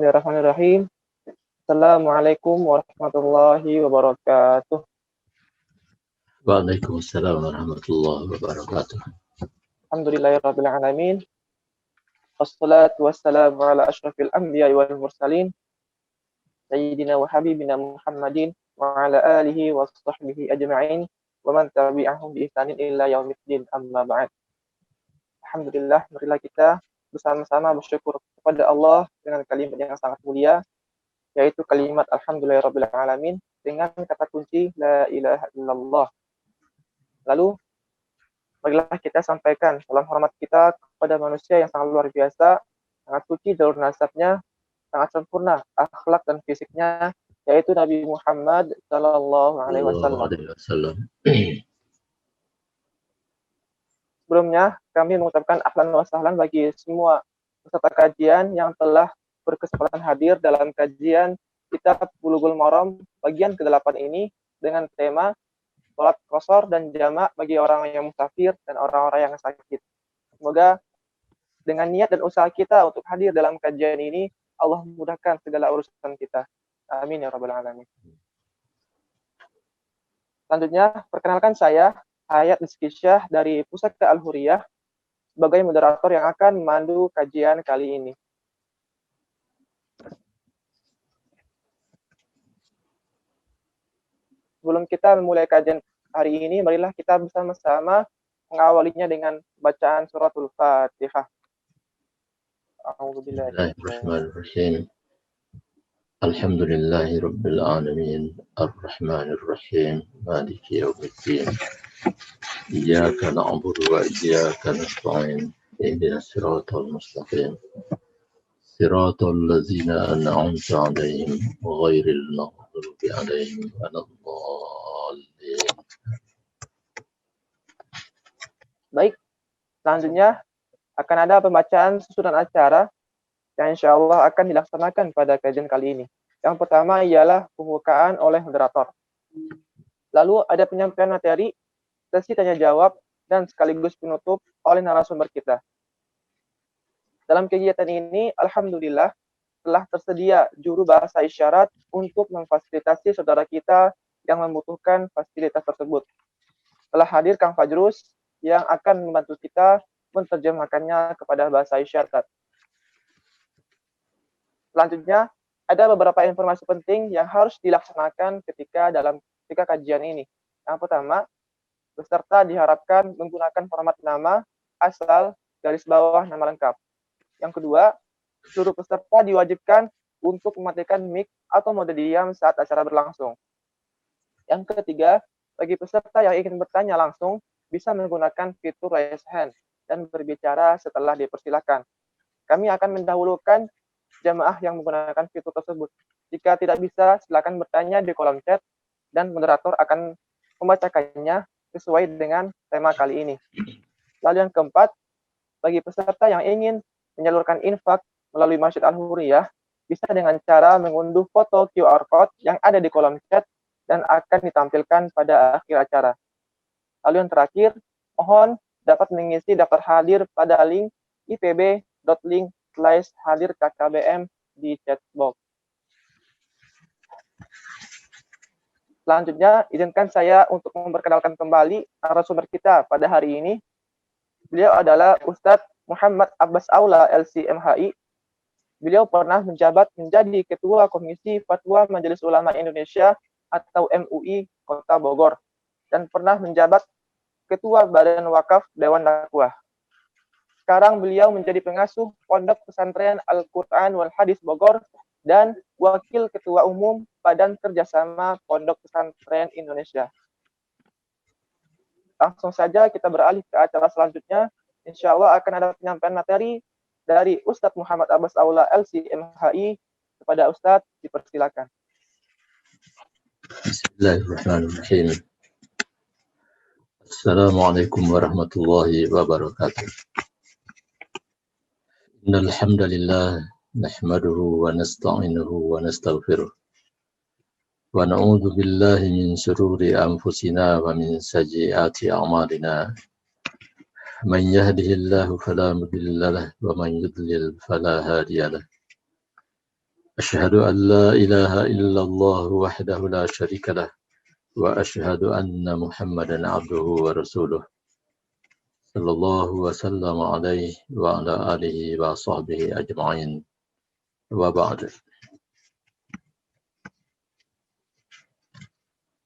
Bismillahirrahmanirrahim. Assalamualaikum warahmatullahi wabarakatuh. Waalaikumsalam warahmatullahi wabarakatuh. Alhamdulillahirabbil alamin. Wassalatu wassalamu ala asyrafil anbiya'i wal mursalin sayyidina wa habibina Muhammadin wa ala alihi wa sahbihi ajma'in wa man tabi'ahum bi ihsanin ila yaumiddin, amma ba'd. Alhamdulillah, marilah kita bersama-sama bersyukur kepada Allah dengan kalimat yang sangat mulia, yaitu kalimat alhamdulillahirabbil alamin dengan kata kunci la ilaha illallah. Lalu marilah kita sampaikan salam hormat kita kepada manusia yang sangat luar biasa, sangat suci jalur nasabnya, sangat sempurna akhlak dan fisiknya, yaitu Nabi Muhammad Sallallahu Alaihi Wasallam. Sebelumnya, kami mengucapkan ahlan wa sahlan bagi semua peserta kajian yang telah berkesempatan hadir dalam kajian Kitab Bulughul Maram bagian ke-8 ini dengan tema sholat qashar dan jamak bagi orang yang musafir dan orang-orang yang sakit. Semoga dengan niat dan usaha kita untuk hadir dalam kajian ini, Allah memudahkan segala urusan kita. Amin ya rabbal alamin. Selanjutnya, perkenalkan saya Hayat Rizkisyah dari Pusaka Al-Huriyah sebagai moderator yang akan memandu kajian kali ini. Sebelum kita memulai kajian hari ini, marilah kita bersama-sama mengawalinya dengan bacaan suratul Fatihah. Bismillahirrahmanirrahim. Alhamdulillahi rabbil alamin, arrahmanir rahim, maliki yaumiddin. Iyyaka na'budu wa iyyaka nasta'in. Ihdinas siratal mustaqim. Siratal ladzina an'amta 'alaihim ghairil maghdubi 'alaihim waladdallin. Baik, selanjutnya akan ada pembacaan susunan acara yang insya Allah akan dilaksanakan pada kajian kali ini. Yang pertama ialah pembukaan oleh moderator. Lalu ada penyampaian materi, sesi tanya jawab, dan sekaligus penutup oleh narasumber kita. Dalam kegiatan ini, alhamdulillah, telah tersedia juru bahasa isyarat untuk memfasilitasi saudara kita yang membutuhkan fasilitas tersebut. Telah hadir Kang Fajrus yang akan membantu kita menerjemahkannya kepada bahasa isyarat. Selanjutnya, ada beberapa informasi penting yang harus dilaksanakan ketika kajian ini. Yang pertama, peserta diharapkan menggunakan format nama, asal, garis bawah, nama lengkap. Yang kedua, seluruh peserta diwajibkan untuk mematikan mic atau mode diam saat acara berlangsung. Yang ketiga, bagi peserta yang ingin bertanya langsung, bisa menggunakan fitur raise hand dan berbicara setelah dipersilakan. Kami akan mendahulukan jamaah yang menggunakan fitur tersebut. Jika tidak bisa, silakan bertanya di kolom chat dan moderator akan membacakannya sesuai dengan tema kali ini. Lalu yang keempat, bagi peserta yang ingin menyalurkan infak melalui Masjid Al-Huriyah, bisa dengan cara mengunduh foto QR code yang ada di kolom chat dan akan ditampilkan pada akhir acara. Lalu yang terakhir, mohon dapat mengisi daftar hadir pada link ipb.link/hadir-kkbm di chat box. Selanjutnya, izinkan saya untuk memperkenalkan kembali narasumber kita pada hari ini. Beliau adalah Ustadz Muhammad Abbas Aula, LC/MHI. Beliau pernah menjabat menjadi Ketua Komisi Fatwa Majelis Ulama Indonesia atau MUI Kota Bogor dan pernah menjabat Ketua Badan Wakaf Dewan Dakwah. Sekarang beliau menjadi pengasuh Pondok Pesantren Al-Quran wal Hadis Bogor dan Wakil Ketua Umum Badan Kerjasama Pondok Pesantren Indonesia. Langsung saja kita beralih ke acara selanjutnya. Insya Allah akan ada penyampaian materi dari Ustadz Muhammad Abbas Aula, LC/MHI. Kepada Ustadz, dipersilakan. Bismillahirrahmanirrahim. Assalamualaikum warahmatullahi wabarakatuh. Innal hamdalillah nahmaduhu wa nasta'inuhu wa nastaghfiruh. Wa na'udzu billahi min shururi anfusina wa min sayyiati a'malina. Man yahdihillahu fala mudilla lahu wa man yudlil fala hadiya lahu. أشهد أن لا إله إلا الله وحده لا شريك له وأشهد أن محمدا عبده ورسوله صلى الله وسلم عليه وعلى آله وصحبه أجمعين وبعد.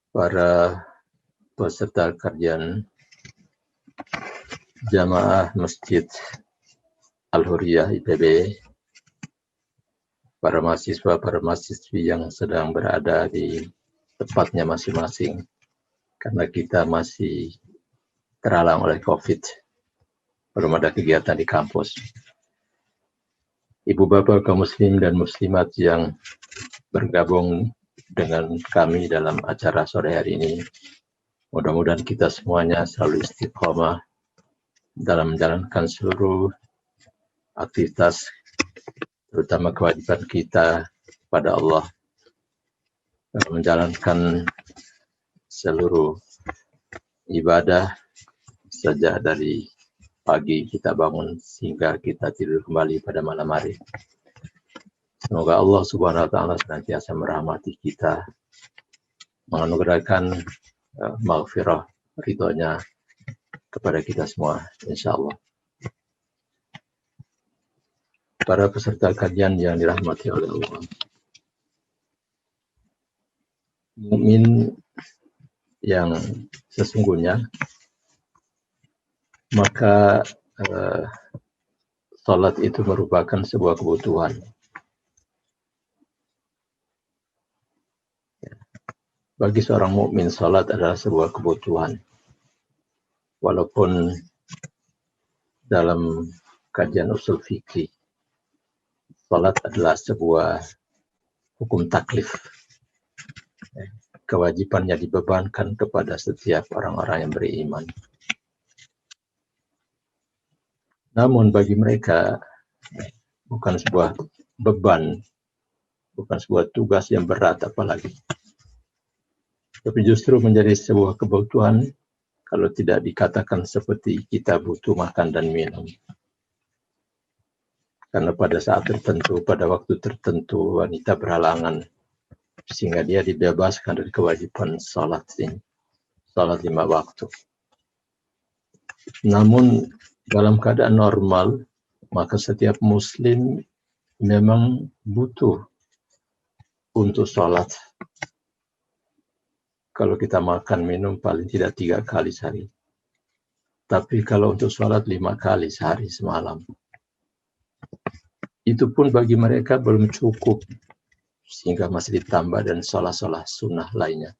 Para peserta kajian Jamaah Masjid Al-Hurriyah IPB, para mahasiswa, para mahasiswi yang sedang berada di tempatnya masing-masing, karena kita masih terhalang oleh COVID, belum ada kegiatan di kampus. Ibu bapak kaum muslim dan muslimat yang bergabung dengan kami dalam acara sore hari ini, mudah-mudahan kita semuanya selalu istiqomah dalam menjalankan seluruh aktivitas, terutama kewajiban kita pada Allah, dalam menjalankan seluruh ibadah sejak dari pagi kita bangun sehingga kita tidur kembali pada malam hari. Semoga Allah Subhanahu wa Ta'ala senantiasa merahmati kita, menganugerahkan maghfirah ridhonya kepada kita semua, insya Allah. Para peserta kajian yang dirahmati oleh Allah, mukmin yang sesungguhnya, maka salat itu merupakan sebuah kebutuhan. Bagi seorang mukmin, salat adalah sebuah kebutuhan. Walaupun dalam kajian usul fikih, salat adalah sebuah hukum taklif. Kewajibannya dibebankan kepada setiap orang-orang yang beriman. Namun bagi mereka bukan sebuah beban, bukan sebuah tugas yang berat apalagi. Tapi justru menjadi sebuah kebutuhan kalau tidak dikatakan seperti kita butuh makan dan minum. Karena pada saat tertentu, pada waktu tertentu, wanita berhalangan sehingga dia dibebaskan dari kewajiban salat ini, salat 5 waktu. Namun dalam keadaan normal, maka setiap muslim memang butuh untuk salat. Kalau kita makan minum paling tidak 3 kali sehari. Tapi kalau untuk salat 5 kali sehari semalam, itu pun bagi mereka belum cukup, sehingga masih ditambah dan salat-salat sunnah lainnya.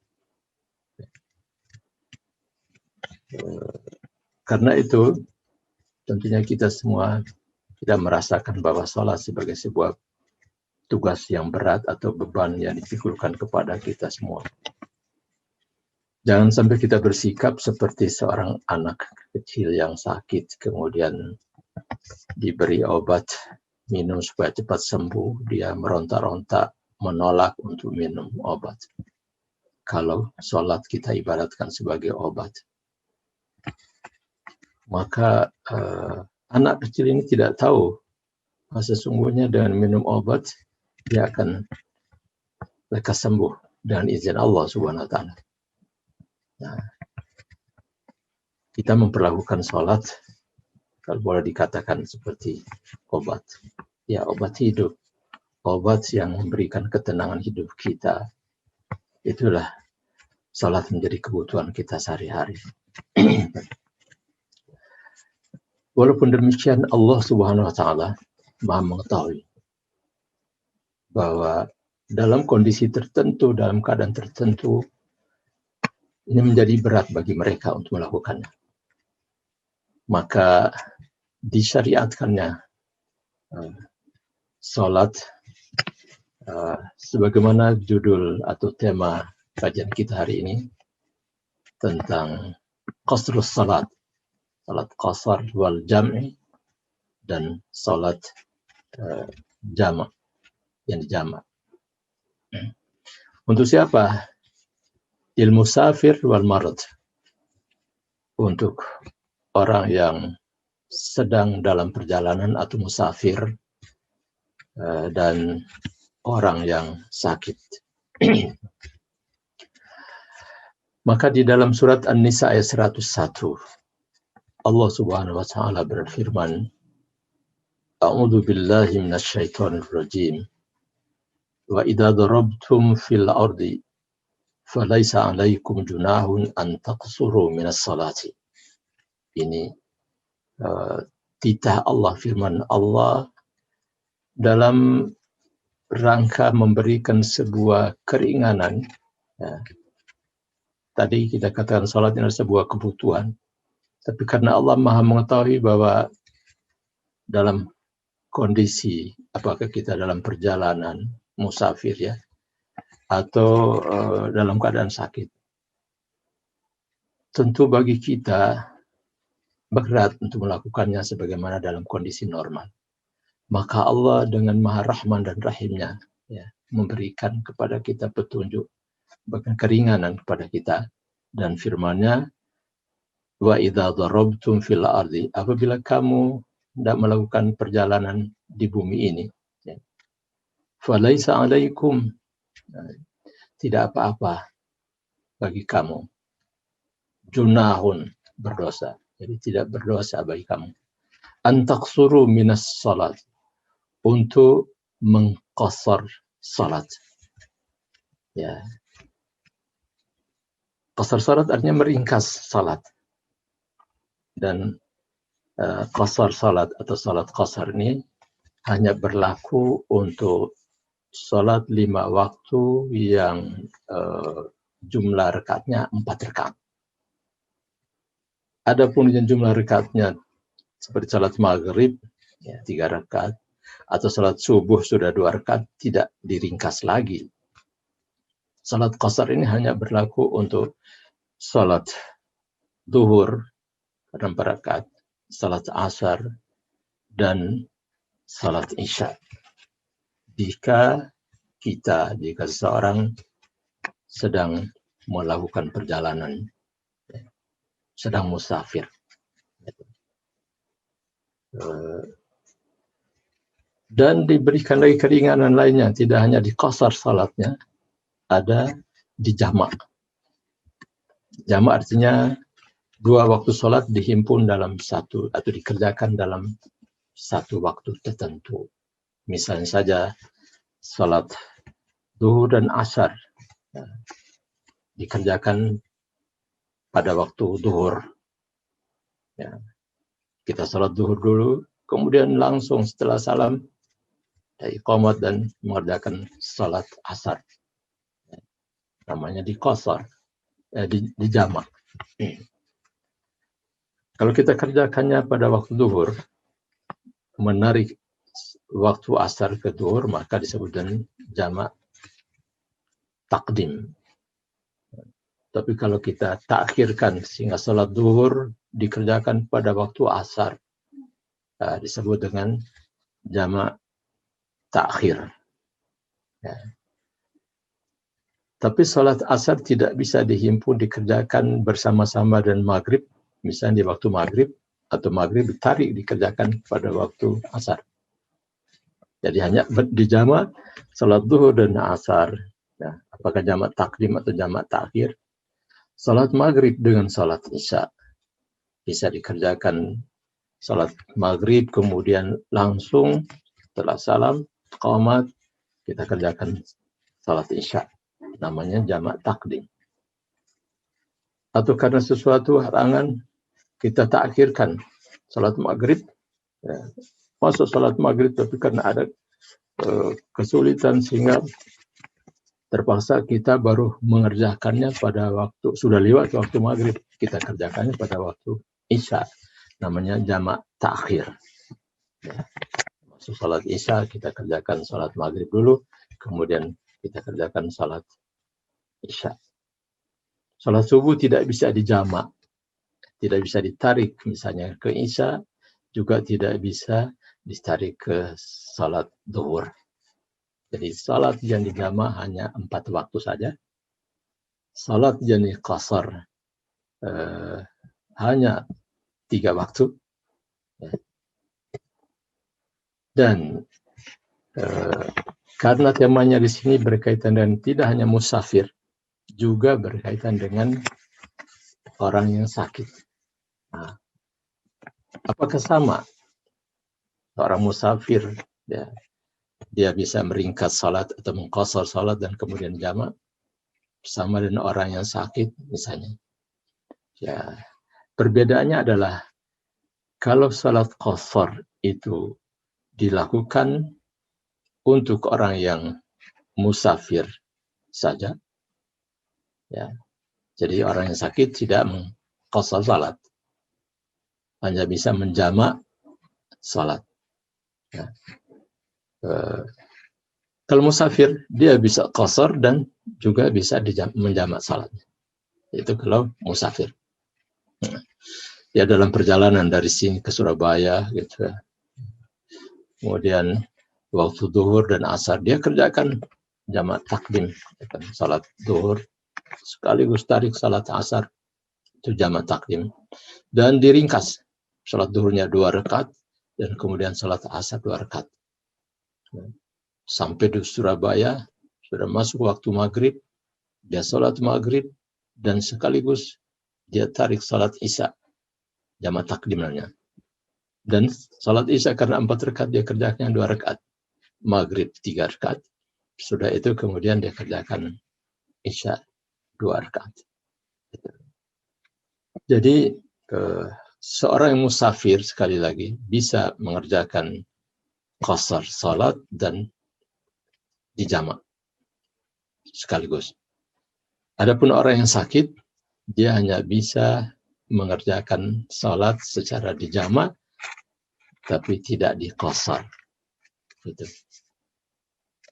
Karena itu, tentunya kita semua tidak merasakan bahwa salat sebagai sebuah tugas yang berat atau beban yang dipikulkan kepada kita semua. Jangan sampai kita bersikap seperti seorang anak kecil yang sakit, kemudian diberi obat, minum supaya cepat sembuh, dia meronta-ronta, menolak untuk minum obat. Kalau sholat kita ibaratkan sebagai obat, maka anak kecil ini tidak tahu bahwa sesungguhnya dengan minum obat, dia akan lekas sembuh dengan izin Allah Subhanahu wa Ta'ala. Nah, kita memperlakukan sholat, kalau boleh dikatakan seperti obat. Ya, obat hidup. Obat yang memberikan ketenangan hidup kita. Itulah sholat menjadi kebutuhan kita sehari-hari. Walaupun demikian, Allah Subhanahu wa Ta'ala Maha mengetahui bahwa dalam kondisi tertentu, dalam keadaan tertentu, ini menjadi berat bagi mereka untuk melakukannya. Maka disyariatkannya salat sebagaimana judul atau tema kajian kita hari ini tentang qasrus salat, salat qasar wal jam'i, dan salat jama' yang dijama'. Untuk siapa? Il musafir wal marad, untuk orang yang sedang dalam perjalanan atau musafir dan orang yang sakit. Maka di dalam surat An-Nisa ayat 101, Allah Subhanahu wa taala berfirman, A'udzu billahi minasyaitonir rajim. Wa idza darabtum fil ardi falaysa 'alaikum junahun an taqsuru minas salati. Ini titah Allah, firman Allah dalam rangka memberikan sebuah keringanan. Ya. Tadi kita katakan salat ini adalah sebuah kebutuhan. Tapi karena Allah Maha mengetahui bahwa dalam kondisi, apakah kita dalam perjalanan, musafir ya, atau dalam keadaan sakit, tentu bagi kita berat untuk melakukannya sebagaimana dalam kondisi normal. Maka Allah dengan Maha Rahman dan Rahimnya ya, memberikan kepada kita petunjuk, bahkan keringanan kepada kita, dan firman-Nya, wa idza darabtum fil ardi, apabila kamu tidak melakukan perjalanan di bumi ini, ya, falaisa 'alaikum, tidak apa-apa bagi kamu, junahun, berdosa, jadi tidak berdosa bagi kamu, antaqsuru minas salat, untuk mengqasar salat. Ya. Qasar salat artinya meringkas salat. Dan qasar salat atau salat qasar ini hanya berlaku untuk salat 5 waktu yang jumlah rekatnya 4 rekat. Adapun yang jumlah rekatnya seperti salat maghrib ya, 3 rekat, atau salat subuh sudah 2 rekat, tidak diringkas lagi. Salat qasar ini hanya berlaku untuk salat zuhur 6 rakaat, salat asar, dan salat isya. Jika seseorang sedang melakukan perjalanan, sedang musafir. Dan diberikan lagi keringanan lainnya, tidak hanya di qasar salatnya, ada di jamak. Jamak artinya 2 waktu salat dihimpun dalam satu, atau dikerjakan dalam satu waktu tertentu. Misalnya saja salat zuhur dan asar ya, dikerjakan pada waktu zuhur. Ya. Kita salat zuhur dulu, kemudian langsung setelah salam iqamat dan mengerjakan salat asar. Ya. Namanya di qasar, di jamak. Kalau kita kerjakannya pada waktu zuhur, menarik waktu asar ke zuhur, maka disebut dengan jamak takdim. Tapi kalau kita takhirkan sehingga salat zuhur dikerjakan pada waktu asar, disebut dengan jamak takhir. Ya. Tapi salat asar tidak bisa dihimpun dikerjakan bersama-sama dengan maghrib, misalnya di waktu maghrib, atau maghrib ditarik dikerjakan pada waktu asar. Jadi hanya di jamak salat zuhur dan asar. Ya, apakah jamak takdim atau jamak takhir? Salat maghrib dengan salat isya bisa dikerjakan salat maghrib, kemudian langsung setelah salam iqamat kita kerjakan salat isya, namanya jamak takdim. Atau karena sesuatu halangan kita takhirkan salat maghrib, ya, masuk salat maghrib tapi karena ada kesulitan sehingga terpaksa kita baru mengerjakannya pada waktu sudah lewat waktu maghrib, kita kerjakannya pada waktu isya, namanya jamak takhir. Ya. Masuk salat isya kita kerjakan salat maghrib dulu, kemudian kita kerjakan salat isya. Salat subuh tidak bisa dijamak, tidak bisa ditarik misalnya ke isya, juga tidak bisa ditarik ke salat zuhur. Jadi salat yang dijamak hanya 4 waktu saja. Salat yang qasar hanya 3 waktu. Dan Karena temanya di sini berkaitan dengan tidak hanya musafir, juga berkaitan dengan orang yang sakit. Nah, apakah sama? Orang musafir, ya, dia bisa meringkas salat atau mengqasar salat dan kemudian jamak, sama dengan orang yang sakit misalnya. Ya, perbedaannya adalah kalau salat qasar itu dilakukan untuk orang yang musafir saja, ya. Jadi orang yang sakit tidak mengqasar salat, hanya bisa menjamak salat. Ya. Kalau musafir dia bisa qasar dan juga bisa menjamak salat. Itu kalau musafir. Ya, dalam perjalanan dari sini ke Surabaya gitu ya. Kemudian waktu zuhur dan asar dia kerjakan jamak takdim, salat zuhur sekaligus tarik salat asar, itu jamak takdim, dan diringkas salat zuhurnya 2 rakaat dan kemudian salat asar 2 rakaat. Sampai di Surabaya sudah masuk waktu maghrib, dia salat maghrib dan sekaligus dia tarik salat isya, jamak takdimnya. Dan salat isya karena 4 rakaat dia kerjakan 2 rakaat, maghrib 3 rakaat. Sudah itu kemudian dia kerjakan isya 2 rakaat. Jadi seorang yang musafir sekali lagi bisa mengerjakan qasar salat dan dijamak sekaligus. Adapun orang yang sakit, dia hanya bisa mengerjakan salat secara dijamak tapi tidak diqasar. Gitu.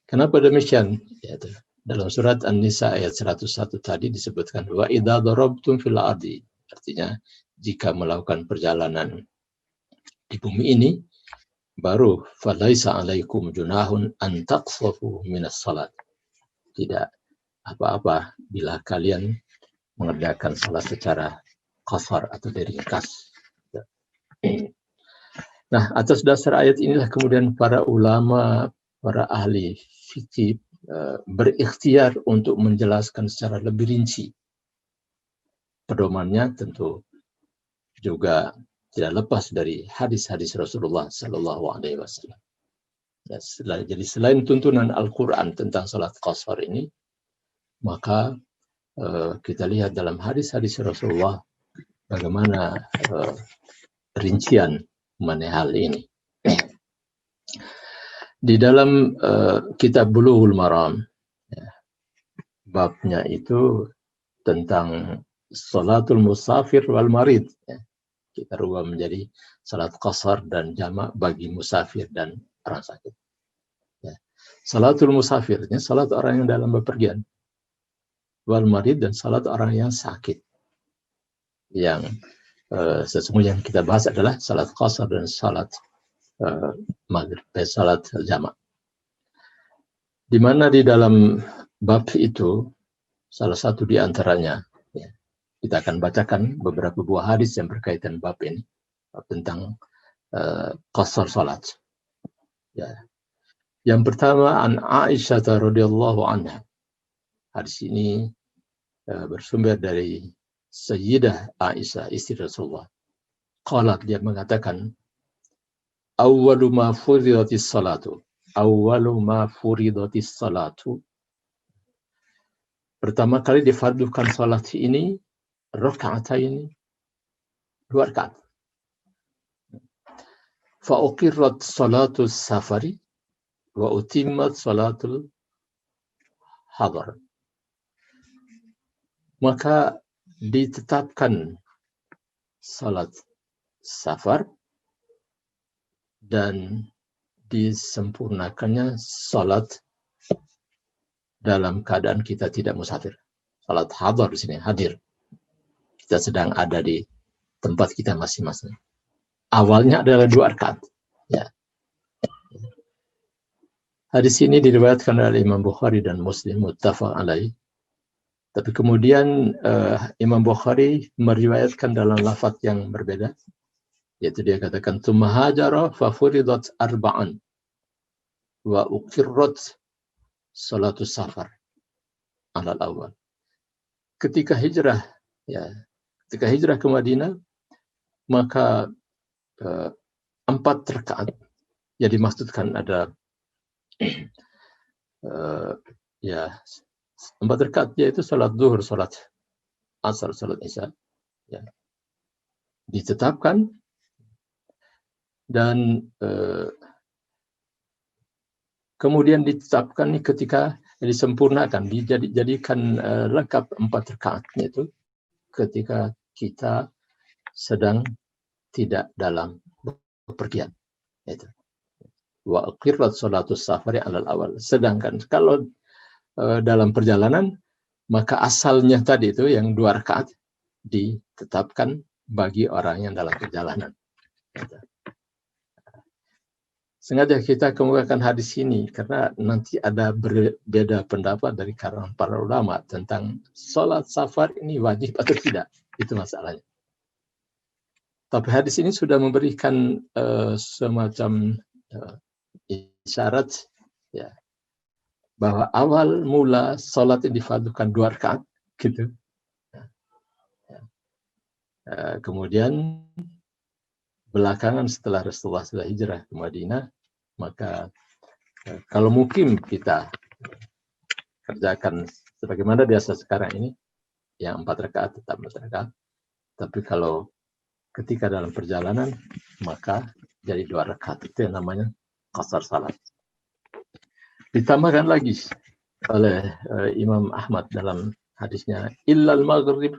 Kenapa demikian? Yaitu, dalam surat An-Nisa ayat 101 tadi disebutkan wa idza darabtum fil ardi, artinya jika melakukan perjalanan di bumi ini, baru falaisa alaikum junahun an taqsafu minas salat. Tidak apa-apa bila kalian mengerjakan salat secara qasar atau diringkas. Nah, atas dasar ayat inilah kemudian para ulama, para ahli fikih berikhtiar untuk menjelaskan secara lebih rinci. Pedomannya tentu juga tidak lepas dari hadis-hadis Rasulullah Sallallahu Alaihi Wasallam. Ya, jadi selain tuntunan Al-Quran tentang salat qasar ini, maka kita lihat dalam hadis-hadis Rasulullah bagaimana rincian mengenai hal ini. Di dalam kitab Bulughul Maram, ya, babnya itu tentang salatul musafir wal marid. Ya. Kita rubah menjadi salat qasar dan jamak bagi musafir dan orang sakit. Ya. Salatul musafir, ini salat orang yang dalam bepergian. Wal marid, dan salat orang yang sakit. Yang sesungguhnya yang kita bahas adalah salat qasar dan salat maghrib, salat jamak. Di mana di dalam bab itu salah satu di antaranya, ya, kita akan bacakan beberapa buah hadis yang berkaitan bab ini, bab tentang qasar salat. Ya. Yang pertama, an Aisyah radhiyallahu anha. Hadis ini bersumber dari Sayyidah Aisyah, istri Rasulullah. Qalat, dia mengatakan, awwalu ma furidatis salatu. Awwalu ma furidatis salatu. Pertama kali difardukan salat ini raka'ataini, 2 rakaat. Fa uqirrat salatus safari wa utimmat salatul hadar. Maka ditetapkan salat safar dan disempurnakannya salat dalam keadaan kita tidak musafir. Salat hadar di sini, hadir. Kita sedang ada di tempat kita masing-masing. Awalnya adalah 2 rakaat. Ya. Hadis ini diriwayatkan oleh Imam Bukhari dan Muslim, muttafaq alaih. Tapi kemudian Imam Bukhari meriwayatkan dalam lafaz yang berbeda, yaitu dia katakan tsumma hajara fa furidat arba'an wa uqirrat salatus safar alal awal. Ketika hijrah ke Madinah, maka 4 rakaat yang dimaksudkan ada 4 rakaat, yaitu salat zuhur, salat asar, salat isya, ditetapkan dan kemudian ditetapkan ketika disempurnakan, dijadikan lengkap 4 rakaatnya itu ketika kita sedang tidak dalam bepergian. Itu. Wa aqirrat salatus safari alal awal. Sedangkan kalau dalam perjalanan, maka asalnya tadi itu yang 2 rakaat ditetapkan bagi orang yang dalam perjalanan. Gitu. Sengaja kita kemukakan hadis ini karena nanti ada berbeda pendapat dari kalangan para ulama tentang sholat safar ini wajib atau tidak. Itu masalahnya. Tapi hadis ini sudah memberikan semacam isyarat bahwa awal mula sholat yang difardukan 2 rakaat, gitu. Kemudian belakangan setelah Rasulullah sudah hijrah ke Madinah, maka kalau mungkin kita kerjakan sebagaimana biasa sekarang ini, yang 4 rakaat tetap 4 rakaat. Tapi kalau ketika dalam perjalanan, maka jadi 2 rakaat. Itu yang namanya qasar salat. Ditambahkan lagi oleh Imam Ahmad dalam hadisnya, illal maghrib,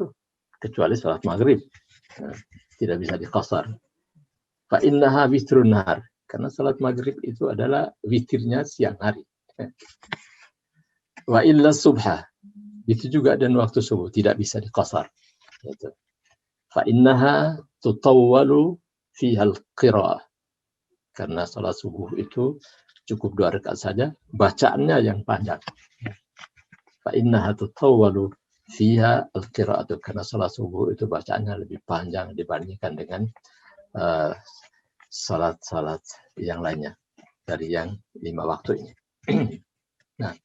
kecuali salat maghrib, tidak bisa diqasar. Fa innaha witrun nahar, karena salat maghrib itu adalah witirnya siang hari. Wa illa subha, itu juga dan waktu subuh tidak bisa diqasar. Itu. Fa innaha tutawwalu fiha al-qira'ah, karena salat subuh itu cukup 2 rakaat saja, bacaannya yang panjang. Fa innaha tutawwalu fiha al-qira'atu, karena salat subuh itu bacaannya lebih panjang dibandingkan dengan salat-salat yang lainnya dari yang 5 waktu ini. Nah,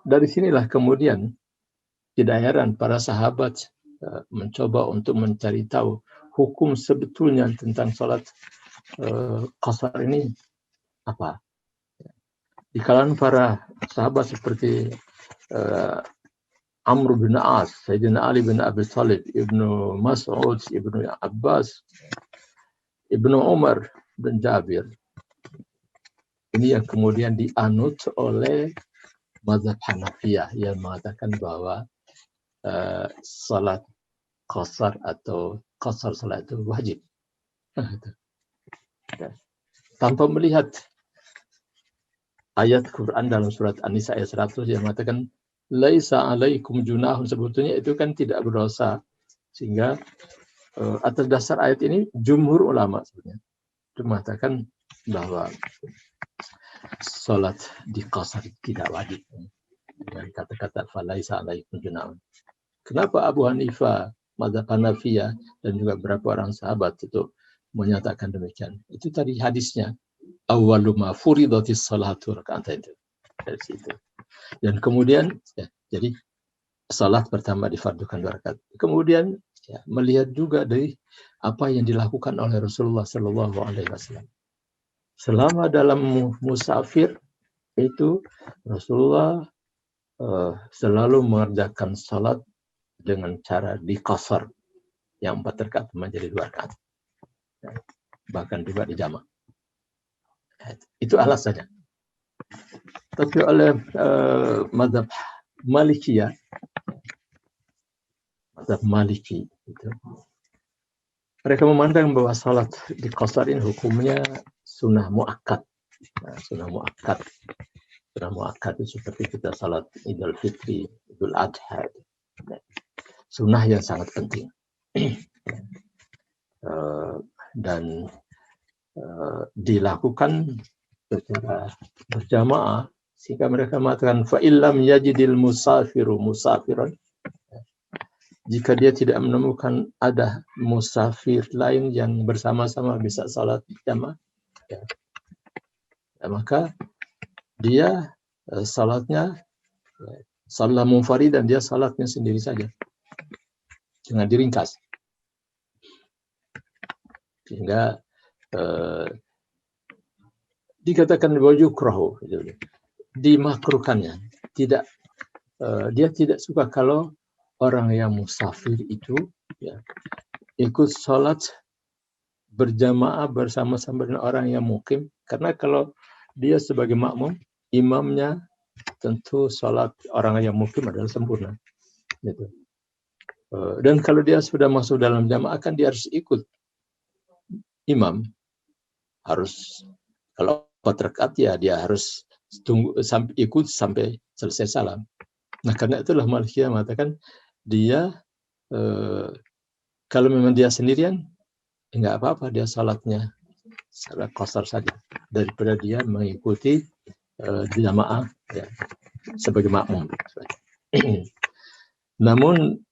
dari sinilah kemudian tidak heran para sahabat mencoba untuk mencari tahu hukum sebetulnya tentang salat qasar ini apa. Di kalangan para sahabat seperti Amr bin As, Sayyidina Ali bin Abi Thalib, Ibnu Mas'ud, Ibnu Abbas, Ibnu Umar dan Jabir. Ini yang kemudian dianut oleh mazhab Hanafiyah yang mengatakan bahwa salat qasar atau qasar salat itu wajib. Tanpa melihat ayat Quran dalam surat An-Nisa ayat 100 yang mengatakan laisa alaikum junahun, sebetulnya itu kan tidak berdosa. Sehingga atas dasar ayat ini jumhur ulama sebenarnya mengatakan bahwa salat di qasar tidak wajib dengan kata-kata falaisa alaikum junahun. Kenapa Abu Hanifah, mazhab Hanafiyah dan juga beberapa orang sahabat itu menyatakan demikian? Itu tadi hadisnya awwalu ma furidatis salatu raka'atain, itu dari situ. Dan kemudian jadi salat pertama difardukan 2 rakaat. Kemudian melihat juga dari apa yang dilakukan oleh Rasulullah Sallallahu Alaihi Wasallam selama dalam musafir itu. Rasulullah selalu mengerjakan salat dengan cara diqasar, yang 4 rakaat menjadi 2 rakaat, bahkan juga dijamak. Itu alasannya. Tapi oleh mazhab Malikiyah, mazhab Maliki itu, mereka memandang bahwa salat di qasar ini hukumnya sunnah muakkad. Nah, sunnah muakkad. Sunnah muakkad itu seperti kita salat Idul Fitri, Idul Adha. Sunnah yang sangat penting. Dan dilakukan secara berjamaah, sehingga mereka mengatakan fa illam yajidil musafiru musafiran, jika dia tidak menemukan ada musafir lain yang bersama-sama bisa salat jamaah, maka dia salatnya Salat munfaridan, dia salatnya sendiri saja. Jangan diringkas. Sehingga dikatakan bahwa yukrahu, dimakruhkannya. Tidak, dia tidak suka kalau orang yang musafir itu ya, ikut sholat berjamaah bersama-sama dengan orang yang mukim, karena kalau dia sebagai makmum, imamnya tentu sholat orang yang mukim adalah sempurna. Gitu. Dan kalau dia sudah masuk dalam jamaah, kan dia harus ikut imam. Harus, kalau 4 rakaat ya dia harus tunggu sampai ikut sampai selesai salam. Nah, karena itulah Malikiyah mengatakan dia kalau memang dia sendirian, enggak apa-apa, dia salatnya salat qasar saja daripada dia mengikuti jamaah ya, sebagai makmum. Namun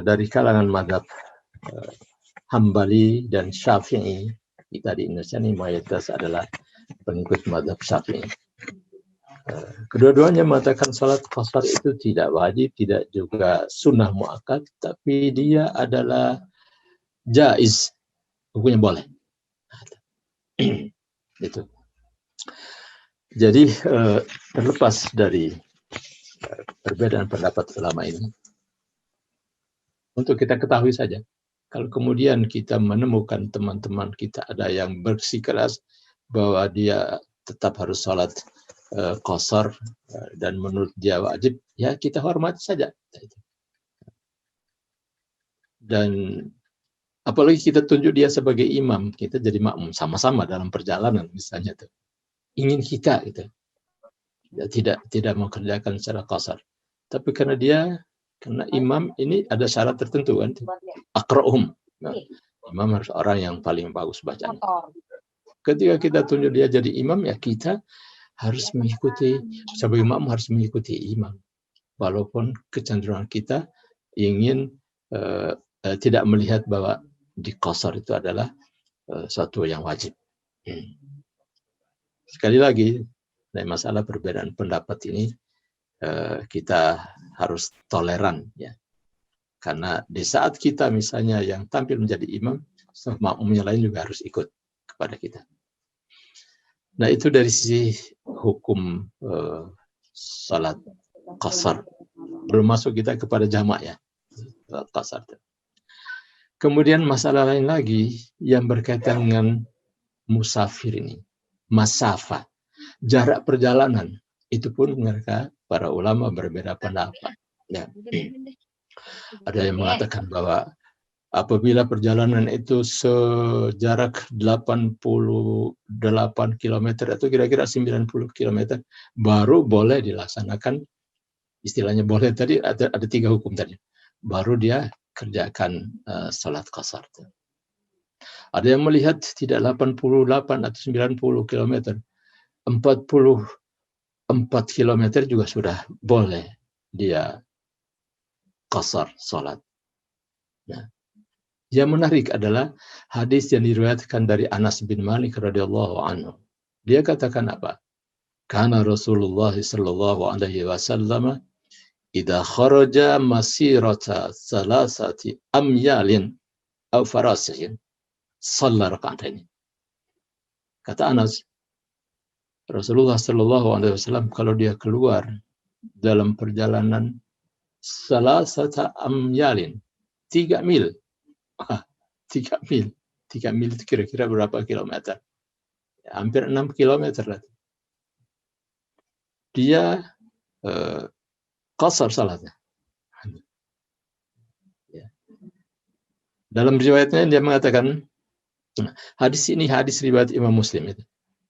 dari kalangan mazhab Hambali dan Syafi'i, kita di Indonesia ini mayoritas adalah pengikut mazhab Syafi'i. Kedua-duanya mengatakan salat qasar itu tidak wajib, tidak juga sunnah muakkad, tapi dia adalah jaiz, hukumnya boleh. Itu. Jadi terlepas dari perbedaan pendapat ulama ini, untuk kita ketahui saja, kalau kemudian kita menemukan teman-teman kita ada yang bersikeras bahwa dia tetap harus sholat qasar dan menurut dia wajib, ya kita hormati saja. Dan apalagi kita tunjuk dia sebagai imam, kita jadi makmum sama-sama dalam perjalanan misalnya tuh. Ingin kita gitu. Ya, tidak mengerjakan secara qasar. Tapi karena imam ini ada syarat tertentu kan. Aqra'uhum. Nah, imam harus orang yang paling bagus bacanya. Ketika kita tunjuk dia jadi imam, ya kita harus mengikuti, sebagai makmum harus mengikuti imam. Walaupun kecenderungan kita ingin tidak melihat bahwa di qasar itu adalah satu yang wajib. Sekali lagi, dari masalah perbedaan pendapat ini kita harus toleran ya. Karena di saat kita misalnya yang tampil menjadi imam, makmumnya lain juga harus ikut kepada kita. Nah, itu dari sisi hukum salat qasar. Belum masuk kita kepada jamak ya. Salat qasar. Kemudian masalah lain lagi yang berkaitan dengan musafir ini. Masafah. Jarak perjalanan. Itu pun mereka, para ulama berbeda pendapat. Ya. Ada yang mengatakan bahwa apabila perjalanan itu sejarak 88 km atau kira-kira 90 km, baru boleh dilaksanakan, istilahnya boleh tadi, ada 3 hukum tadi. Baru dia kerjakan salat qasar. Ada yang melihat tidak 88 atau 90 km, 44 km juga sudah boleh dia qasar salat. Nah, yang menarik adalah hadis yang diriwayatkan dari Anas bin Malik radhiyallahu anhu. Dia katakan apa? Kana Rasulullah sallallahu alaihi wasallam idza kharaja masirata salasati amyalin aw farasihin shalla rak'atain. Kata Anas, Rasulullah sallallahu alaihi wasallam kalau dia keluar dalam perjalanan salasata amyalin, 3 mil. 3 mil. 3 mil itu kira-kira berapa kilometer? Ya, hampir 6 kilometer lah. Dia qasar salatnya. Ya. Dalam riwayatnya dia mengatakan, hadis ini hadis riwayat Imam Muslim itu,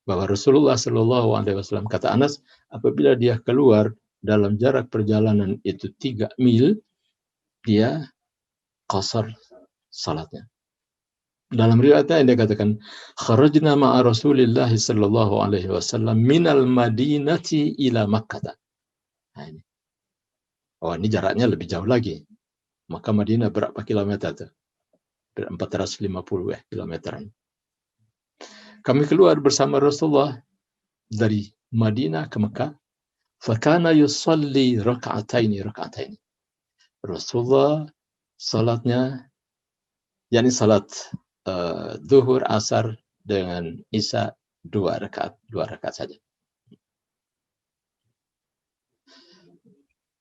bahwa Rasulullah Shallallahu Alaihi Wasallam, kata Anas, apabila dia keluar dalam jarak perjalanan itu 3 mil, dia qasar salatnya. Dalam riwayatnya dia katakan, kharajna ma'a Rasulillah sallallahu alaihi wasallam minal Madinati ila Makkah. Nah, ini. Oh, ini jaraknya lebih jauh lagi. Maka Madinah berapa kilometer tuh? 450 kilometeran. Kami keluar bersama Rasulullah dari Madinah ke Mekah. fakana yusalli raka'ataini. Rasulullah salatnya, yakni salat zuhur, asar dengan isya 2 rakaat saja.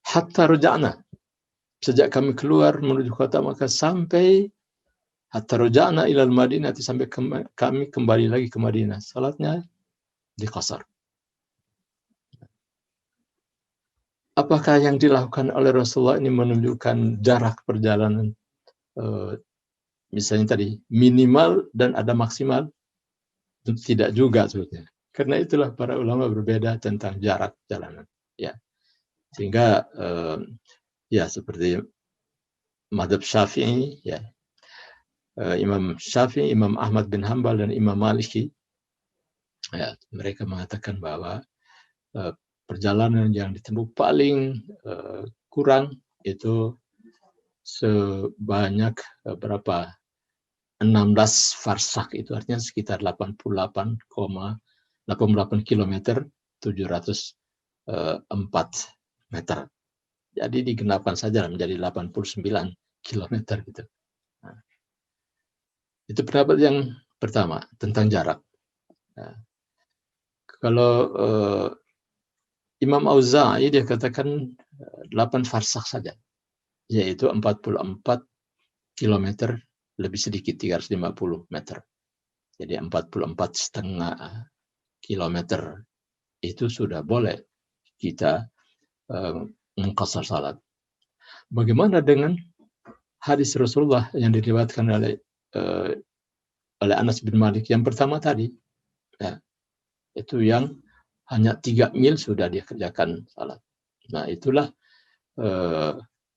Hatta ruja'na, sejak kami keluar menuju kota Makkah sampai hatta ruja'na ilal Madinah, sampai kami kembali lagi ke Madinah, salatnya diqasar. Apakah yang dilakukan oleh Rasulullah ini menunjukkan jarak perjalanan, misalnya tadi minimal dan ada maksimal? Tidak juga sebetulnya. Karena itulah para ulama berbeda tentang jarak jalanan. Ya, sehingga ya seperti mazhab Syafi'i, ya, Imam Syafi'i, Imam Ahmad bin Hanbal dan Imam Maliki, ya, mereka mengatakan bahwa perjalanan yang ditempuh paling kurang itu sebanyak berapa? 16 farsak, itu artinya sekitar 88 km 704 meter. Jadi digenapkan saja menjadi 89 km gitu. Nah, itu pendapat yang pertama tentang jarak. Nah, kalau Imam Auza'i dia katakan 8 farsak saja, yaitu 44 km lebih sedikit, 350 meter. Jadi 44,5 kilometer itu sudah boleh kita mengqasar salat. Bagaimana dengan hadis Rasulullah yang diriwayatkan oleh Anas bin Malik yang pertama tadi, ya, itu yang hanya 3 mil sudah dia kerjakan salat. Nah, itulah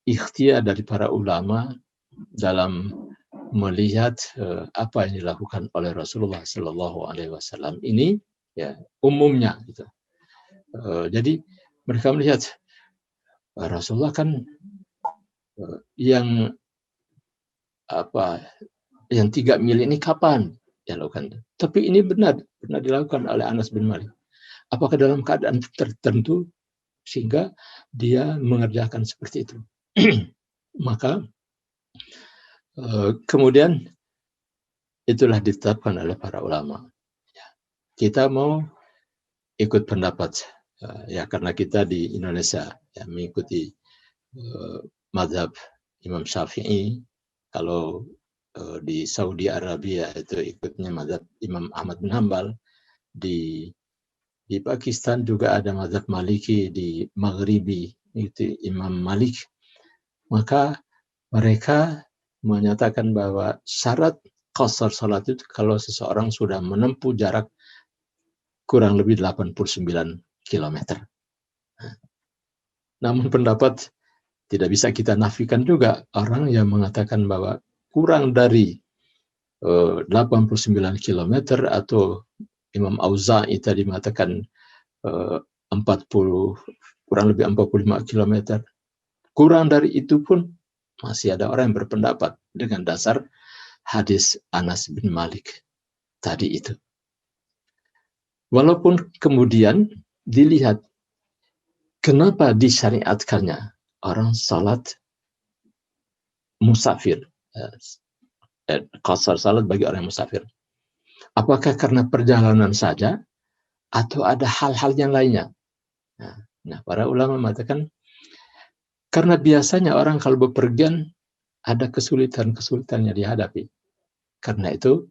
ikhtiar dari para ulama dalam melihat apa yang dilakukan oleh Rasulullah Sallallahu Alaihi Wasallam ini, ya, umumnya gitu. Jadi mereka melihat Rasulullah kan yang 3 mil ini kapan dia lakukan? Tapi ini benar dilakukan oleh Anas bin Malik. Apakah dalam keadaan tertentu sehingga dia mengerjakan seperti itu? Maka kemudian itulah ditetapkan oleh para ulama. Kita mau ikut pendapat, ya, karena kita di Indonesia, ya, mengikuti mazhab Imam Syafi'i. Kalau di Saudi Arabia itu ikutnya mazhab Imam Ahmad bin Hanbal. Di Pakistan juga ada mazhab Maliki, di Maghribi itu Imam Malik. Maka mereka menyatakan bahwa syarat qasar salat itu kalau seseorang sudah menempuh jarak kurang lebih 89 km. Namun pendapat tidak bisa kita nafikan juga orang yang mengatakan bahwa kurang dari 89 km atau Imam Auza'i tadi mengatakan kurang lebih 45 km. Kurang dari itu pun masih ada orang yang berpendapat dengan dasar hadis Anas bin Malik tadi itu. Walaupun kemudian dilihat kenapa disyariatkannya orang salat musafir, qasar salat bagi orang musafir. Apakah karena perjalanan saja atau ada hal-hal yang lainnya? Nah, para ulama mengatakan karena biasanya orang kalau bepergian ada kesulitan-kesulitan yang dihadapi. Karena itu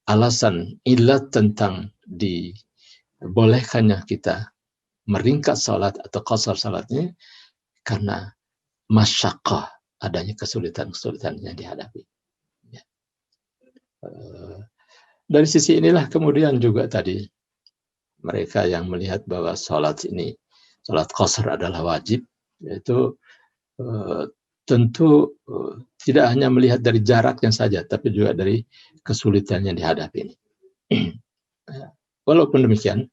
alasan ilat tentang dibolehkannya kita meringkas salat atau qasar salatnya karena masyaqqah, adanya kesulitan-kesulitan yang dihadapi. Ya. Dari sisi inilah kemudian juga tadi mereka yang melihat bahwa salat qasar adalah wajib, yaitu tentu tidak hanya melihat dari jaraknya saja, tapi juga dari kesulitan yang dihadapi ini. Walaupun demikian,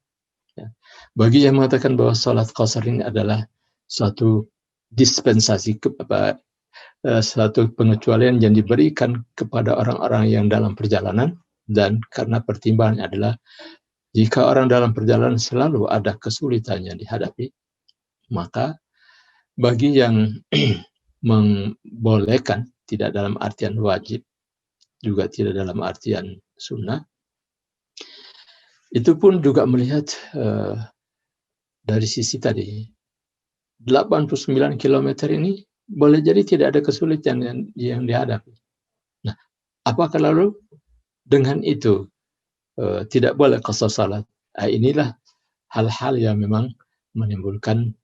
ya, bagi yang mengatakan bahwa salat qasar ini adalah suatu dispensasi, suatu pengecualian yang diberikan kepada orang-orang yang dalam perjalanan, dan karena pertimbangannya adalah jika orang dalam perjalanan selalu ada kesulitan yang dihadapi, Maka bagi yang membolehkan, tidak dalam artian wajib, juga tidak dalam artian sunnah, itu pun juga melihat dari sisi tadi, 89 km ini boleh jadi tidak ada kesulitan yang dihadapi. Nah, apakah lalu dengan itu tidak boleh qasar salat? Inilah hal-hal yang memang menimbulkan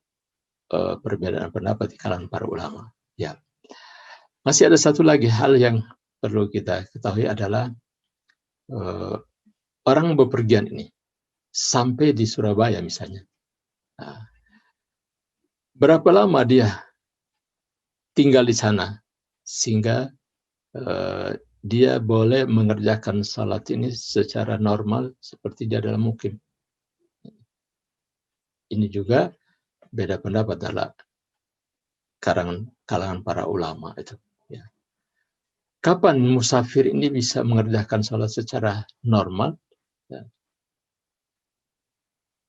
perbedaan pendapat di kalangan para ulama. Ya, masih ada satu lagi hal yang perlu kita ketahui adalah orang bepergian ini sampai di Surabaya misalnya. Nah, berapa lama dia tinggal di sana sehingga dia boleh mengerjakan salat ini secara normal seperti dia dalam mukim. Ini juga beda pendapat dalam kalangan para ulama itu. Ya. Kapan musafir ini bisa mengerjakan salat secara normal? Ya.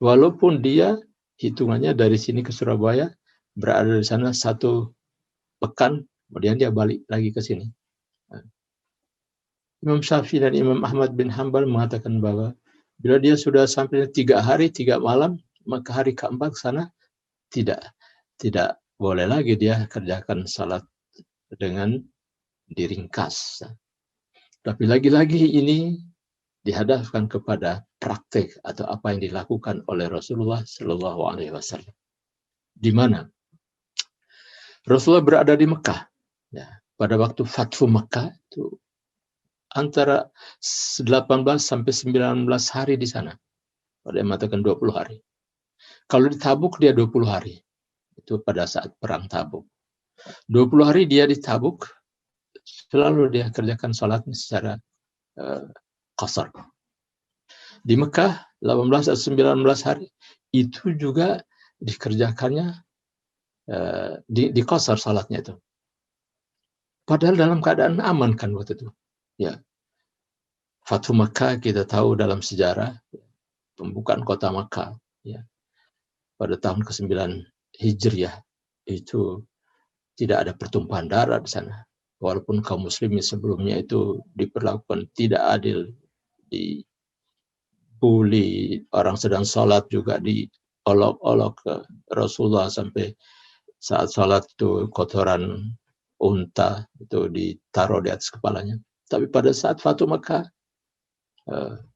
Walaupun dia hitungannya dari sini ke Surabaya berada di sana 1 pekan, kemudian dia balik lagi ke sini. Imam Syafi'i dan Imam Ahmad bin Hanbal mengatakan bahwa bila dia sudah sampai 3 hari 3 malam, maka hari keempat sana tidak boleh lagi dia kerjakan salat dengan diringkas. Tapi lagi-lagi ini dihadapkan kepada praktek atau apa yang dilakukan oleh Rasulullah Shallallahu Alaihi Wasallam. Di mana Rasulullah berada di Mekah. Ya, pada waktu Fathu Mekah itu antara 18 sampai 19 hari di sana. Ada yang mengatakan 20 hari. Kalau di Tabuk dia 20 hari. Itu pada saat perang Tabuk. 20 hari dia di Tabuk, selalu dia kerjakan salatnya secara qasar. Di Mekah 18 atau 19 hari itu juga dikerjakannya di qasar salatnya itu. Padahal dalam keadaan aman kan waktu itu. Ya. Fathu Makkah kita tahu dalam sejarah pembukaan kota Makkah ya. Pada tahun ke-9 Hijriah itu tidak ada pertumpahan darah di sana. Walaupun kaum muslimin sebelumnya itu diperlakukan tidak adil, dibully, orang sedang sholat juga diolok-olok ke Rasulullah sampai saat sholat itu kotoran unta itu ditaruh di atas kepalanya. Tapi pada saat Fathu Makkah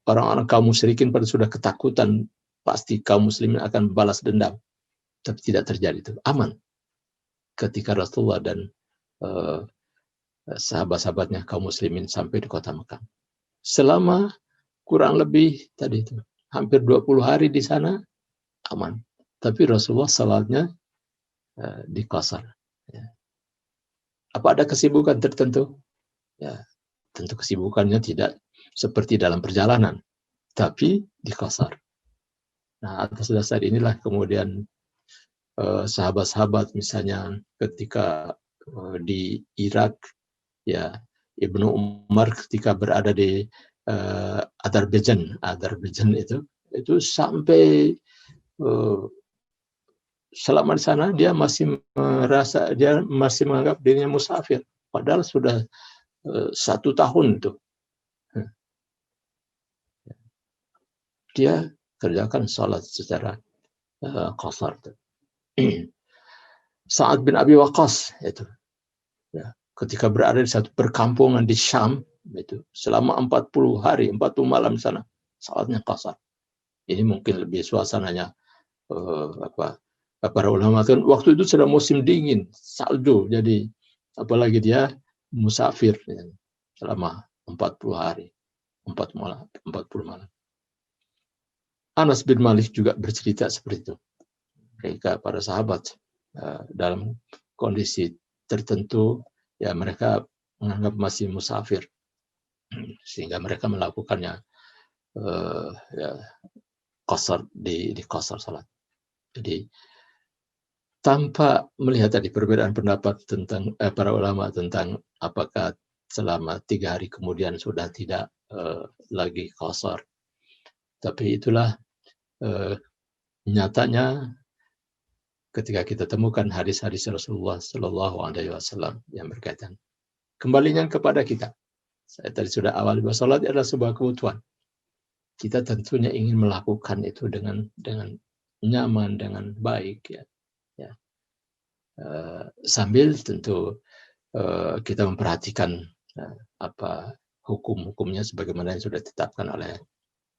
orang-orang kaum musyrikin pada sudah ketakutan pasti kaum muslimin akan balas dendam, tapi tidak terjadi itu, aman ketika Rasulullah dan sahabat-sahabatnya kaum muslimin sampai di kota Mekah. Selama kurang lebih tadi itu hampir 20 hari di sana aman, tapi Rasulullah salatnya di qasar. Ya. Apa ada kesibukan tertentu? Ya, tentu kesibukannya tidak seperti dalam perjalanan, tapi di qasar. Nah, atas dasar inilah kemudian sahabat-sahabat misalnya ketika di Irak, ya Ibnu Umar ketika berada di Azerbaijan itu sampai selama di sana dia masih menganggap dirinya musafir, padahal sudah 1 tahun itu dia kerjakan salat secara qasar. Sa'ad bin Abi Waqqas itu ya, ketika berada di satu perkampungan di Syam itu selama 40 hari 40 malam di sana salatnya qasar. Ini mungkin lebih suasananya para ulama kan waktu itu sedang musim dingin, salju, jadi apalagi dia musafir ya, selama 40 hari 40 malam. Anas bin Malik juga bercerita seperti itu. Ketika para sahabat dalam kondisi tertentu, ya mereka menganggap masih musafir, sehingga mereka melakukannya ya, qasar di qasar salat. Jadi tanpa melihat tadi perbedaan pendapat tentang para ulama tentang apakah selama 3 hari kemudian sudah tidak lagi qasar. Tapi itulah nyatanya ketika kita temukan hadis-hadis Rasulullah Shallallahu Alaihi Wasallam yang berkaitan kembalinya kepada kita. Saya tadi sudah awal bahwa salat adalah sebuah kebutuhan. Kita tentunya ingin melakukan itu dengan nyaman, dengan baik, ya. Sambil tentu kita memperhatikan apa hukum-hukumnya sebagaimana yang sudah ditetapkan oleh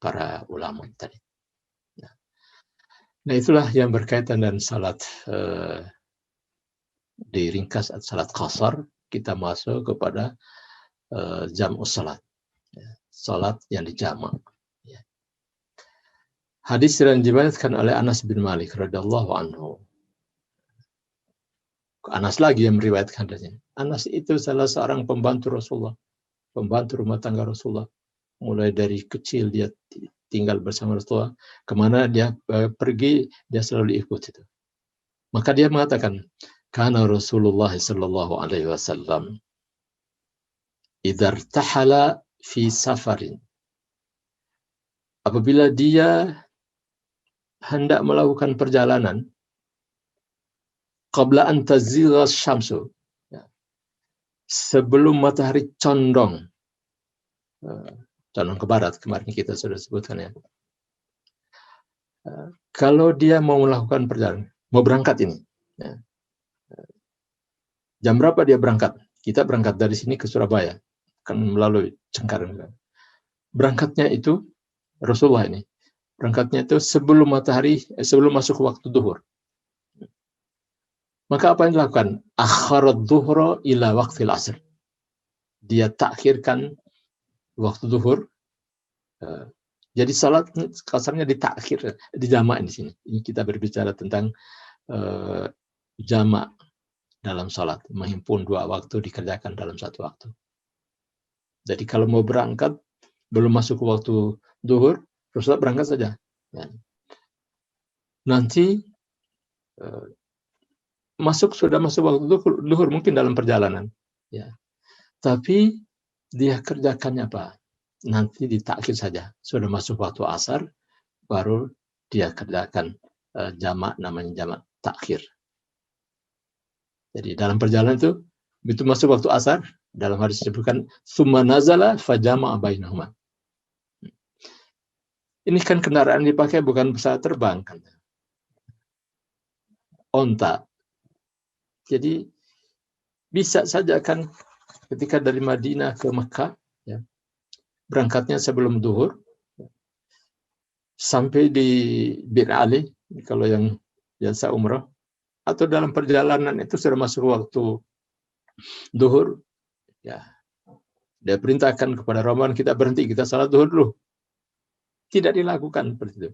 para ulama tadi. Nah, itulah yang berkaitan dengan salat diringkas salat qasar. Kita masuk kepada jam'us salat, salat yang dijamak. Hadis yang diriwayatkan oleh Anas bin Malik radhiyallahu anhu. Anas lagi yang meriwayatkan hadisnya. Anas itu salah seorang pembantu Rasulullah, pembantu rumah tangga Rasulullah. Mulai dari kecil dia tinggal bersama Rasulullah, kemana dia pergi dia selalu ikut itu. Maka dia mengatakan, karena Rasulullah sallallahu alaihi wasallam idza irtahala fi safarin, apabila dia hendak melakukan perjalanan, qabla an tazigha syamsu, sebelum matahari condong ke barat, kemarin kita sudah sebutkan ya. Kalau dia mau melakukan perjalanan, mau berangkat ini, ya. Jam berapa dia berangkat? Kita berangkat dari sini ke Surabaya, kan melalui Cengkareng. Berangkatnya itu Rasulullah ini, berangkatnya itu sebelum matahari, sebelum masuk waktu zuhur. Maka apa yang dilakukan? Akharat zuhra ila waqtil asr. Dia takhirkan waktu zuhur. Jadi salat kasarnya ditakhir, dijamak di sini. Ini kita berbicara tentang jamak dalam salat, menghimpun dua waktu dikerjakan dalam satu waktu. Jadi kalau mau berangkat belum masuk waktu zuhur, Rasulullah berangkat saja. Nanti sudah masuk waktu zuhur mungkin dalam perjalanan, ya. Tapi dia kerjakannya apa? Nanti ditakhir saja. Sudah masuk waktu asar, baru dia kerjakan jamak, namanya jamak takhir. Jadi dalam perjalanan itu, begitu masuk waktu asar, dalam hadis disebutkan summa nazala fajama'a bainahuma. Ini kan kendaraan dipakai bukan pesawat terbang, kan? Onta. Jadi bisa saja kan ketika dari Madinah ke Mekah, ya, berangkatnya sebelum zuhur, sampai di Bir Ali, kalau yang biasa umrah, atau dalam perjalanan itu sudah masuk waktu zuhur, ya, dia perintahkan kepada rombongan kita berhenti, kita salat zuhur dulu. Tidak dilakukan seperti itu.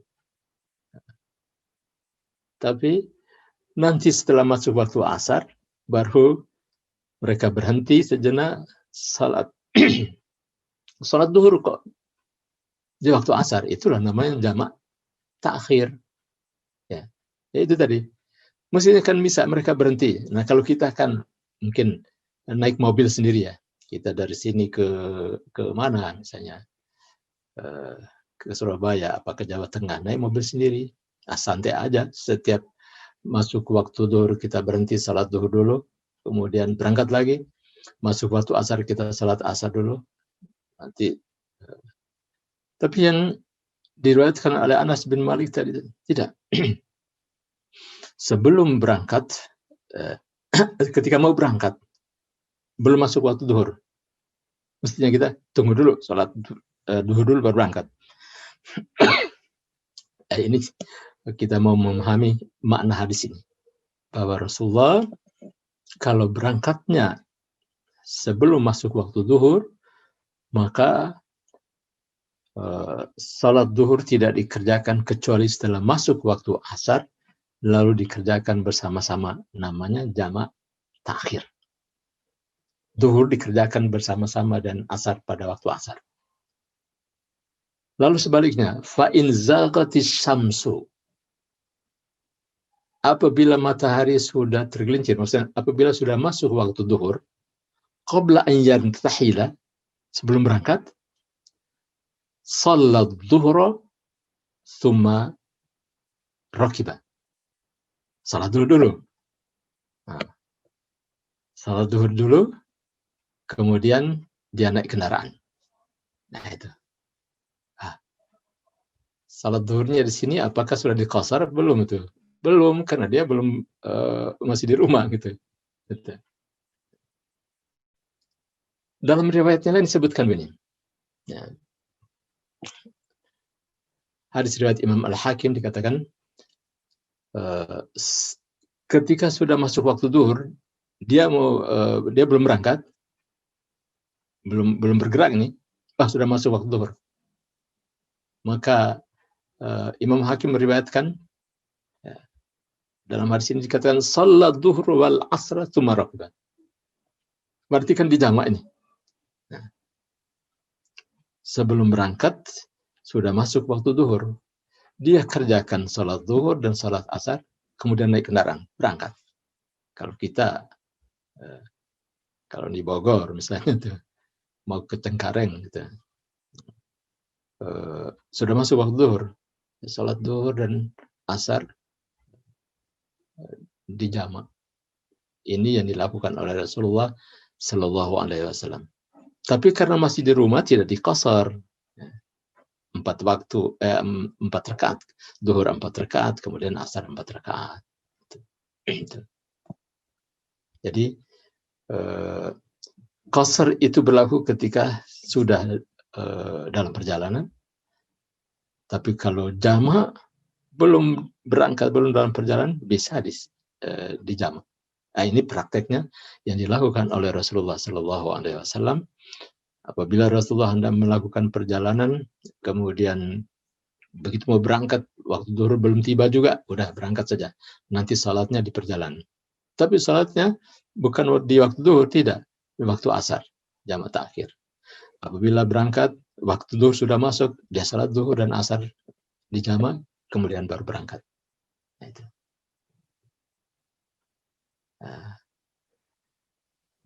Tapi nanti setelah masuk waktu asar, baru mereka berhenti sejenak salat salat zuhur kok di waktu asar. Itulah namanya jamak takhir. Ya, itu tadi. Mestinya kan bisa mereka berhenti. Nah, kalau kita kan mungkin naik mobil sendiri ya. Kita dari sini ke mana misalnya, ke Surabaya, apa ke Jawa Tengah, naik mobil sendiri. Santai aja. Setiap masuk waktu zuhur kita berhenti salat zuhur dulu, kemudian berangkat lagi. Masuk waktu asar kita salat asar dulu. Nanti. Tapi yang diriwayatkan oleh Anas bin Malik tadi tidak. Sebelum berangkat, ketika mau berangkat, belum masuk waktu zuhur, mestinya kita tunggu dulu, sholat zuhur dulu baru berangkat. Ini kita mau memahami makna hadis ini, bahwa Rasulullah kalau berangkatnya sebelum masuk waktu zuhur, maka sholat zuhur tidak dikerjakan kecuali setelah masuk waktu asar, lalu dikerjakan bersama-sama, namanya jamak takhir. Zuhur dikerjakan bersama-sama dan asar pada waktu asar. Lalu sebaliknya, fa in zaghatis syamsu, apabila matahari sudah tergelincir, maksudnya apabila sudah masuk waktu zuhur, qabla an yantahila, sebelum berangkat, shalat zuhra thumma rakiba. salat dulu. Nah, salat zuhur dulu, kemudian dia naik kendaraan. Nah itu. Salat zuhurnya di sini apakah sudah diqashar? Belum itu. Belum, karena dia belum masih di rumah gitu. Dalam riwayatnya lain disebutkan begini. Ya. Hadis riwayat Imam Al-Hakim dikatakan ketika sudah masuk waktu zuhur, dia belum berangkat, belum bergerak nih, sudah masuk waktu zuhur. Maka Imam Hakim meriwayatkan dalam hadis ini dikatakan salat zuhur wal asra tsumma raqba. Berarti kan dijamak ini. Nah, sebelum berangkat sudah masuk waktu zuhur. Dia kerjakan salat zuhur dan salat asar, kemudian naik kendaraan, berangkat. Kalau kita kalau di Bogor misalnya tuh mau ke Cengkareng gitu. Sudah masuk waktu zuhur. Salat zuhur dan asar dijamak. Ini yang dilakukan oleh Rasulullah Shallallahu Alaihi Wasallam. Tapi karena masih di rumah tidak diqashar. 4 rakaat, zuhur 4 rakaat, kemudian asar 4 rakaat. Jadi qashar itu berlaku ketika sudah dalam perjalanan. Tapi kalau jamak belum berangkat, belum dalam perjalanan, bisa dijamak. Nah, ini prakteknya yang dilakukan oleh Rasulullah Shallallahu Alaihi Wasallam. Apabila Rasulullah hendak melakukan perjalanan, kemudian begitu mau berangkat, waktu zuhur belum tiba juga, udah berangkat saja. Nanti salatnya di perjalanan. Tapi salatnya bukan di waktu zuhur, tidak. Di waktu asar, jamak takhir. Apabila berangkat, waktu zuhur sudah masuk, dia salat zuhur dan asar di jamak, kemudian baru berangkat. Nah, itu.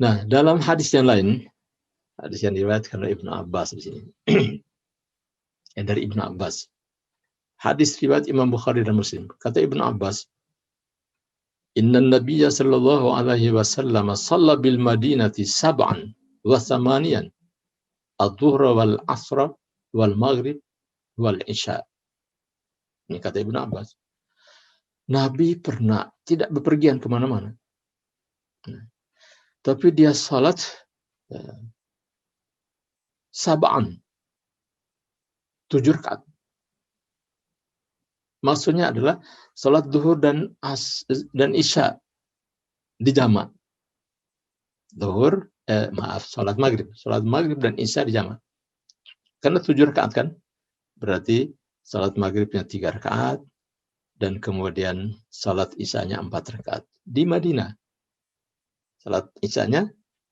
Nah, dalam hadis yang lain, hadis yang diriwayatkan oleh Ibnu Abbas di sini. Dari Ibnu Abbas. Hadis riwayat Imam Bukhari dan Muslim. Kata Ibnu Abbas, "Inna Nabiyya sallallahu alaihi wasallam shalla bil Madinati sab'an wa thamaniyan, adh-dhuhra wal asra wal maghrib wal isya." Ini kata Ibnu Abbas. Nabi pernah tidak bepergian kemana-mana. Tapi dia salat sab'an, 7 rakaat. Maksudnya adalah salat zuhur dan isya di jamak. Zuhur, salat maghrib dan isya di jamak. Karena 7 rakaat kan, berarti salat maghribnya 3 rakaat dan kemudian salat isyanya 4 rakaat di Madinah. Salat isyanya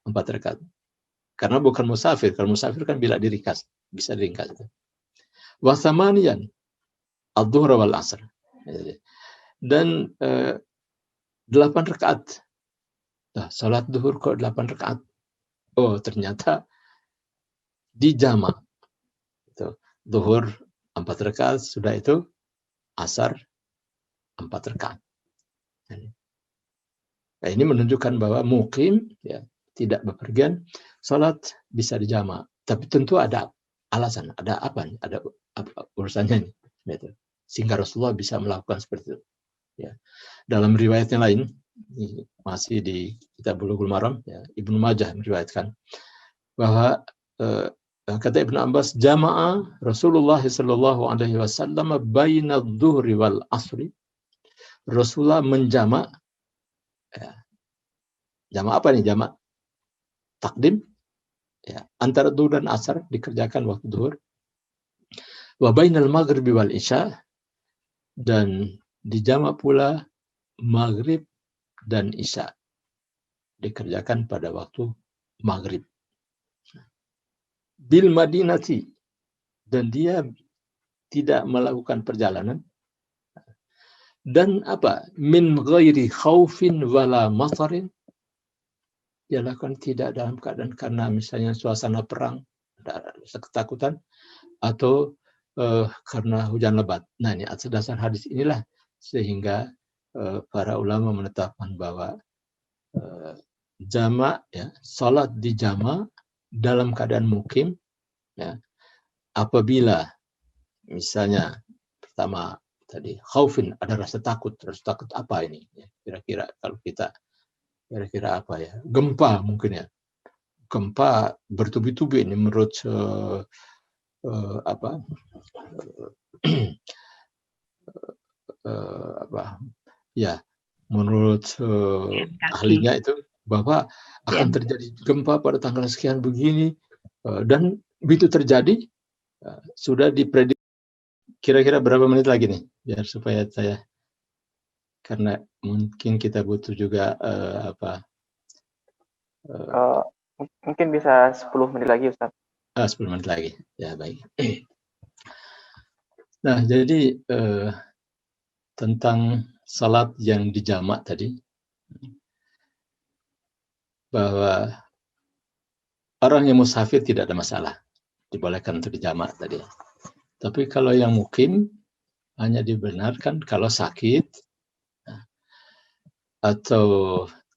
4 rakaat. Karena bukan musafir. Kalau musafir kan bila diringkas, bisa diringkas. Wa thamaniyan adh-dhuhra wal asr. Dan 8 rakaat. Nah, salat zuhur kok 8 rakaat. Oh, ternyata di jamak. Zuhur 4 rakaat, sudah itu asar 4 rakaat. Nah, ini menunjukkan bahwa muqim, ya, tidak bepergian, salat bisa dijamak. Tapi tentu ada alasan, ada apa? Ada urusannya ini. Gitu. Sehingga Rasulullah bisa melakukan seperti itu. Ya. Dalam riwayat yang lain, masih di Kitab Bulughul Maram, ya, Ibnu Majah meriwayatkan bahwa kata Ibnu Abbas, jama'a Rasulullah sallallahu alaihi wasallam baina adh-dhuhri wal asri. Rasulullah menjamak, ya, jamak apa nih? Jamak takdim, ya, antara zuhur dan asar dikerjakan waktu zuhur. Wa bainal maghribi wal isya, dan dijamak pula maghrib dan isya dikerjakan pada waktu maghrib. Bil Madinati, dan dia tidak melakukan perjalanan, dan apa? Min ghairi khaufin wala matarin, dia lakukan tidak dalam keadaan karena misalnya suasana perang, ada ketakutan, atau karena hujan lebat. Nah, ini atas dasar hadis inilah sehingga para ulama menetapkan bahwa jamak, ya, salat di jamak dalam keadaan mukim, ya, apabila misalnya pertama tadi khaufin, ada rasa takut apa ini, ya, kira-kira kalau kita kira-kira apa ya, gempa mungkin ya, gempa bertubi-tubi ini menurut apa ya, menurut ahlinya itu bahwa akan terjadi gempa pada tanggal sekian begini, dan begitu terjadi sudah diprediksi kira-kira berapa menit lagi nih, biar supaya saya, karena mungkin kita butuh juga mungkin bisa 10 menit lagi, Ustaz. 10 menit lagi, ya baik. Nah, jadi tentang salat yang dijamak tadi, bahwa orang yang musafir tidak ada masalah, dibolehkan untuk dijamak tadi. Tapi kalau yang mukim hanya dibenarkan kalau sakit atau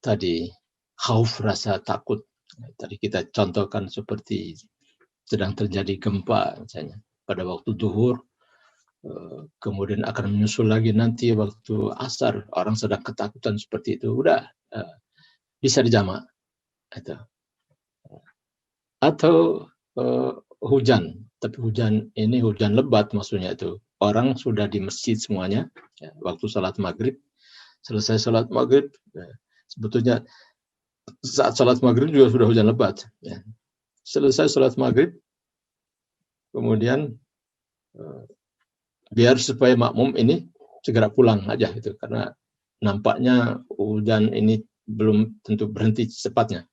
tadi khauf, rasa takut. Tadi kita contohkan seperti sedang terjadi gempa misalnya pada waktu zuhur, kemudian akan menyusul lagi nanti waktu asar, orang sedang ketakutan seperti itu, udah bisa dijamak. Atau hujan, tapi hujan ini hujan lebat, maksudnya itu orang sudah di masjid semuanya, ya, waktu salat maghrib, selesai salat maghrib, ya, sebetulnya saat salat maghrib juga sudah hujan lebat, ya. Selesai salat maghrib, kemudian biar supaya makmum ini segera pulang aja gitu, karena nampaknya hujan ini belum tentu berhenti secepatnya.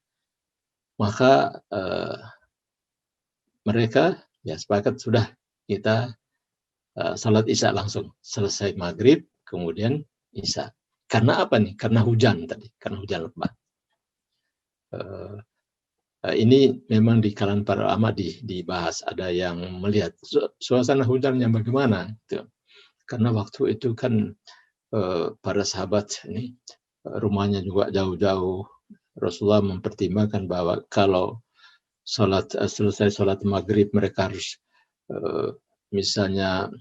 Maka mereka ya sepakat sudah kita salat isya langsung, selesai maghrib kemudian isya. Karena apa nih? Karena hujan tadi, karena hujan lebat. Ini memang di kalangan para ulama dibahas, ada yang melihat suasana hujannya bagaimana gitu. Karena waktu itu kan para sahabat ini rumahnya juga jauh-jauh. Rasulullah mempertimbangkan bahwa kalau selesai sholat maghrib mereka harus misalnya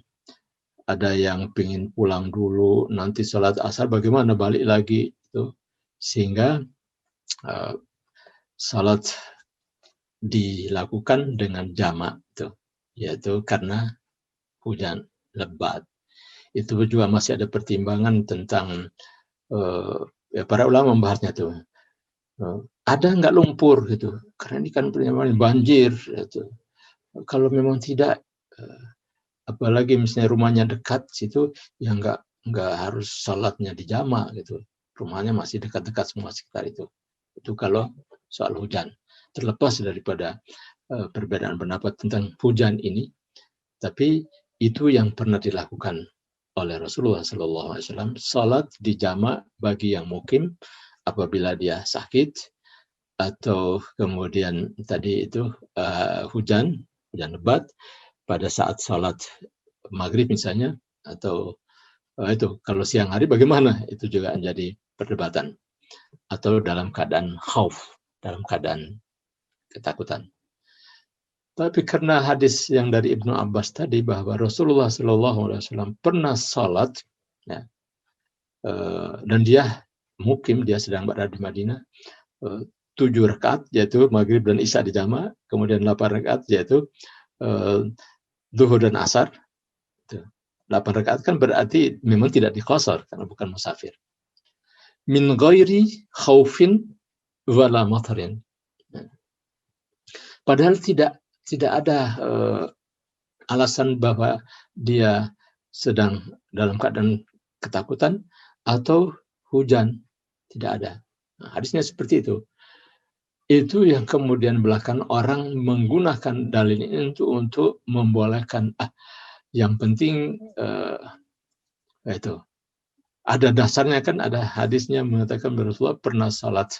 ada yang ingin pulang dulu, nanti sholat asar bagaimana balik lagi itu, sehingga sholat dilakukan dengan jamak itu, yaitu karena hujan lebat. Itu juga masih ada pertimbangan tentang ya, para ulama membahasnya tuh. Ada nggak lumpur gitu, karena ini kan banjir gitu. Kalau memang tidak, apalagi misalnya rumahnya dekat situ, ya nggak harus salatnya di jamak gitu. Rumahnya masih dekat-dekat semua sekitar itu. Itu kalau soal hujan. Terlepas daripada perbedaan pendapat tentang hujan ini, tapi itu yang pernah dilakukan oleh Rasulullah SAW. Salat di jamak bagi yang mukim apabila dia sakit, atau kemudian tadi itu hujan lebat pada saat salat maghrib misalnya, atau itu kalau siang hari bagaimana, itu juga menjadi perdebatan, atau dalam keadaan khauf, dalam keadaan ketakutan. Tapi karena hadis yang dari Ibnu Abbas tadi bahwa Rasulullah SAW pernah salat, ya, dan dia mukim, dia sedang berada di Madinah, 7 rakaat yaitu maghrib dan isya di jamak, kemudian 8 rakaat yaitu zuhur dan asar. 8 rakaat kan berarti memang tidak diqashar karena bukan musafir. Min ghairi khaufin wala matarin. Padahal tidak ada alasan bahwa dia sedang dalam keadaan ketakutan atau hujan, tidak ada. Nah, hadisnya seperti itu. Itu yang kemudian belakang orang menggunakan dalil ini untuk membolehkan, yang penting itu ada dasarnya kan, ada hadisnya mengatakan Rasulullah pernah salat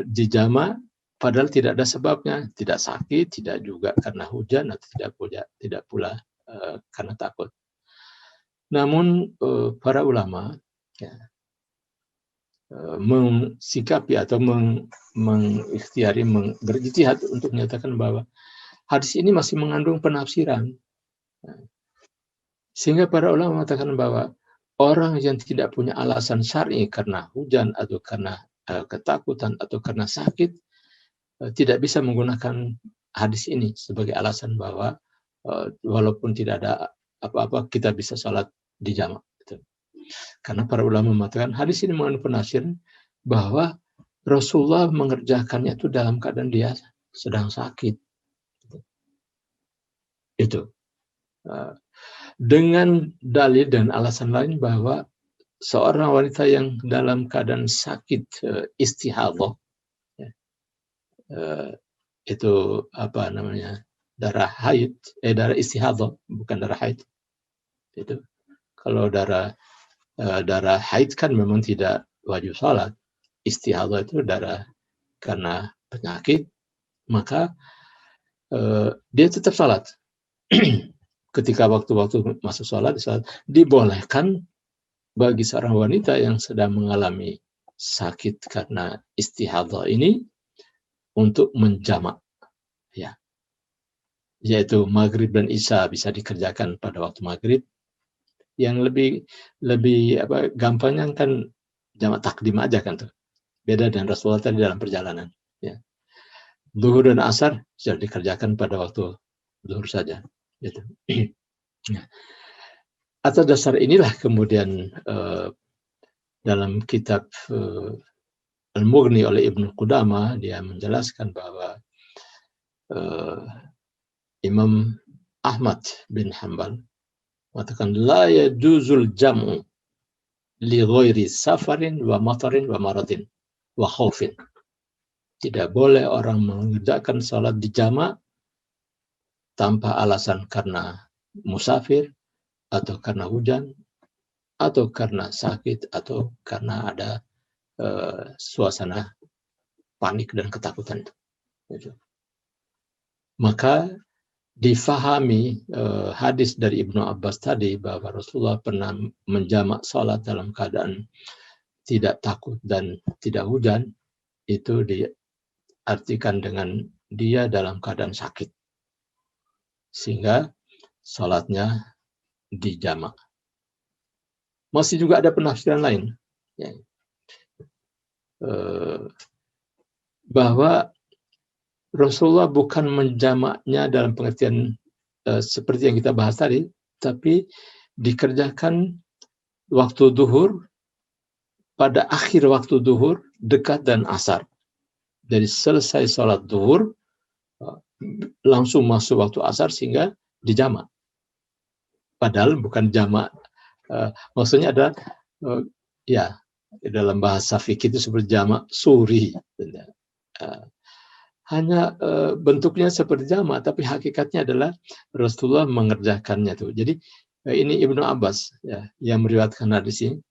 di jamak padahal tidak ada sebabnya, tidak sakit, tidak juga karena hujan, atau tidak pula karena takut. Namun para ulama ya, mensikapi atau mengikhtiari, berijtihad untuk menyatakan bahwa hadis ini masih mengandung penafsiran. Sehingga para ulama mengatakan bahwa orang yang tidak punya alasan syar'i karena hujan atau karena ketakutan atau karena sakit tidak bisa menggunakan hadis ini sebagai alasan bahwa walaupun tidak ada apa-apa kita bisa sholat di jamak. Karena para ulama mengatakan hadis ini mengandung penafsiran bahwa Rasulullah mengerjakannya itu dalam keadaan dia sedang sakit. Itu. Dengan dalil dan alasan lain bahwa seorang wanita yang dalam keadaan sakit istihadhah, itu apa namanya, darah haid, darah istihadhah, bukan darah haid. Itu kalau darah haid kan memang tidak wajib sholat. Istihadhah itu darah karena penyakit, maka dia tetap sholat. Ketika waktu-waktu masuk sholat dibolehkan bagi seorang wanita yang sedang mengalami sakit karena istihadhah ini untuk menjamak, ya, yaitu maghrib dan isya bisa dikerjakan pada waktu maghrib. Yang lebih gampangnya kan jamak takdim aja kan tuh. Beda dengan Rasulullah tadi dalam perjalanan. Ya. Zuhur dan asar sudah dikerjakan pada waktu zuhur saja. Gitu. Nah, atas dasar inilah kemudian dalam kitab Al-Mughni oleh Ibnu Qudamah dia menjelaskan bahwa Imam Ahmad bin Hanbal mengatakan la yajuzul jam'u li ghairi safarin wa matarin wa maradin wa khaufin. Tidak boleh orang mengerjakan salat di jamak tanpa alasan karena musafir atau karena hujan atau karena sakit atau karena ada suasana panik dan ketakutan. Maka difahami hadis dari Ibnu Abbas tadi bahwa Rasulullah pernah menjamak salat dalam keadaan tidak takut dan tidak hujan, itu diartikan dengan dia dalam keadaan sakit. Sehingga salatnya dijamak. Masih juga ada penafsiran lain, ya, bahwa Rasulullah bukan menjamaknya dalam pengertian seperti yang kita bahas tadi, tapi dikerjakan waktu duhur, pada akhir waktu duhur, dekat dan asar. Jadi selesai sholat duhur, langsung masuk waktu asar sehingga dijamak. Padahal bukan jamak, maksudnya ada ya dalam bahasa fikih itu seperti jamak suri. Hanya bentuknya seperti jamak, tapi hakikatnya adalah Rasulullah mengerjakannya tuh. Jadi ini Ibnu Abbas ya, yang meriwayatkan hadis ini.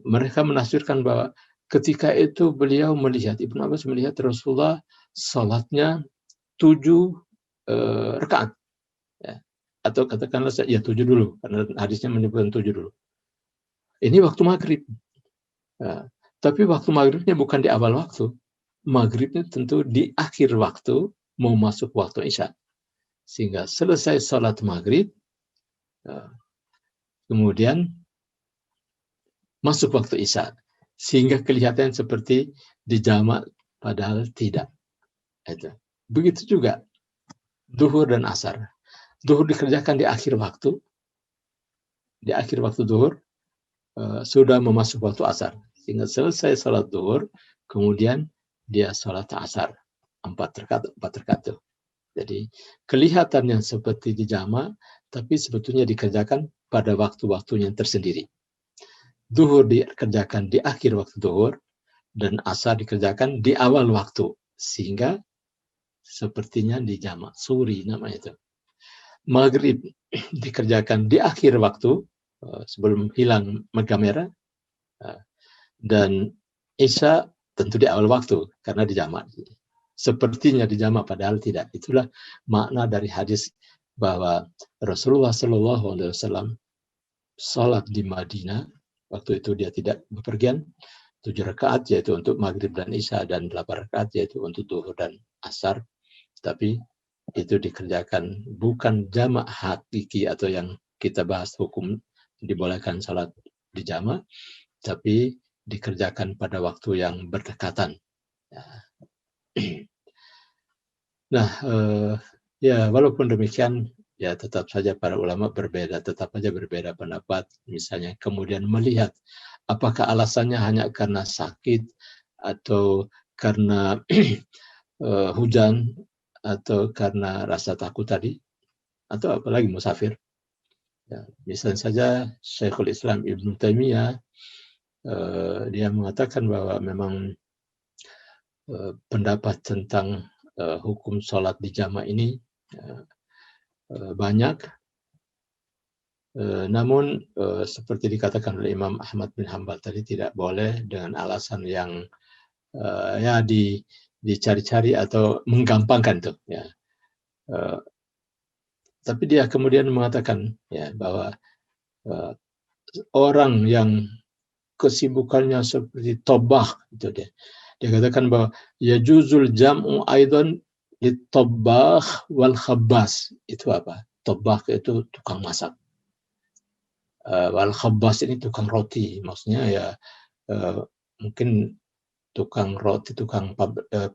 Mereka menafsirkan bahwa ketika itu beliau melihat, Ibnu Abbas melihat Rasulullah salatnya 7 rakaat. Ya. Atau katakanlah ya 7 dulu, karena hadisnya menyebutkan 7 dulu. Ini waktu maghrib. Ya. Tapi waktu maghribnya bukan di awal waktu. Maghribnya tentu di akhir waktu, mau masuk waktu isya. Sehingga selesai salat maghrib, kemudian masuk waktu isya. Sehingga kelihatan seperti dijamak, padahal tidak. Itu. Begitu juga duhur dan asar. Duhur dikerjakan di akhir waktu. Di akhir waktu duhur, sudah memasuk waktu asar. Sehingga selesai salat duhur, kemudian dia salat asar 4 rakaat. Jadi kelihatannya seperti dijamak, tapi sebetulnya dikerjakan pada waktu-waktunya tersendiri. Duhur dikerjakan di akhir waktu duhur dan asar dikerjakan di awal waktu, sehingga sepertinya dijamak suri namanya itu. Maghrib dikerjakan di akhir waktu sebelum hilang mega merah, dan isya tentu di awal waktu karena dijamak. Sepertinya dijamak padahal tidak. Itulah makna dari hadis bahwa Rasulullah SAW salat di Madinah waktu itu dia tidak bepergian, 7 rakaat yaitu untuk maghrib dan isya, dan 8 rakaat yaitu untuk zuhur dan asar. Tapi itu dikerjakan bukan jamak hakiki atau yang kita bahas hukum dibolehkan salat di jamak, tapi dikerjakan pada waktu yang berdekatan. Nah, ya walaupun demikian, ya tetap saja para ulama berbeda, tetap saja berbeda pendapat. Misalnya kemudian melihat apakah alasannya hanya karena sakit atau karena hujan atau karena rasa takut tadi, atau apalagi musafir. Ya, misalnya saja Syekhul Islam Ibn Taimiyah, dia mengatakan bahwa memang pendapat tentang hukum sholat di jamaah ini banyak, namun seperti dikatakan oleh Imam Ahmad bin Hanbal tadi, tidak boleh dengan alasan yang ya dicari-cari atau menggampangkan tuh ya. Tapi dia kemudian mengatakan ya bahwa orang yang kesibukannya seperti tobah itu dia katakan bahwa yajuzul jam'u aidan litobah wal khabbas. Itu apa? Tobah itu tukang masak, wal khabbas ini tukang roti, maksudnya ya mungkin tukang roti, tukang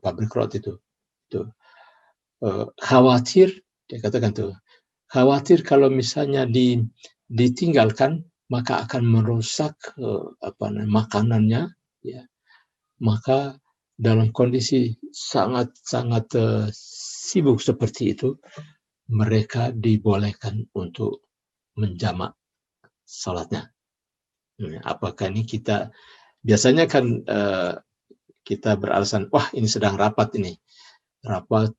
pabrik roti itu khawatir, dia katakan tuh, khawatir kalau misalnya ditinggalkan maka akan merusak makanannya, ya. Maka dalam kondisi sangat-sangat sibuk seperti itu, mereka dibolehkan untuk menjamak salatnya. Apakah ini kita biasanya kan kita beralasan, wah ini sedang rapat ini, rapat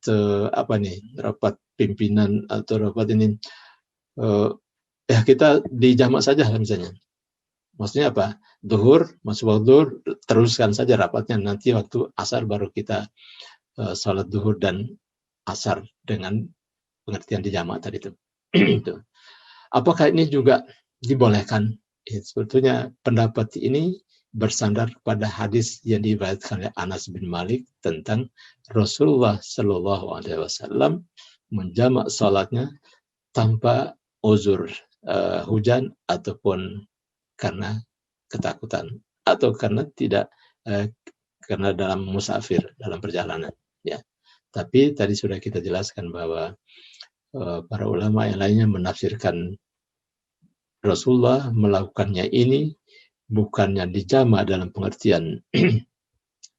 rapat pimpinan atau rapat ini, ya kita dijamak saja misalnya. Maksudnya apa? Zuhur, masuk waktu zuhur, teruskan saja rapatnya. Nanti waktu asar baru kita sholat zuhur dan asar dengan pengertian di jamak tadi itu. Apakah ini juga dibolehkan? Sebetulnya pendapat ini bersandar pada hadis yang diriwayatkan oleh Anas bin Malik tentang Rasulullah Shallallahu Alaihi Wasallam menjamak sholatnya tanpa uzur hujan ataupun karena ketakutan atau karena tidak karena dalam musafir, dalam perjalanan, ya. Tapi tadi sudah kita jelaskan bahwa para ulama yang lainnya menafsirkan Rasulullah melakukannya ini bukannya dijamak dalam pengertian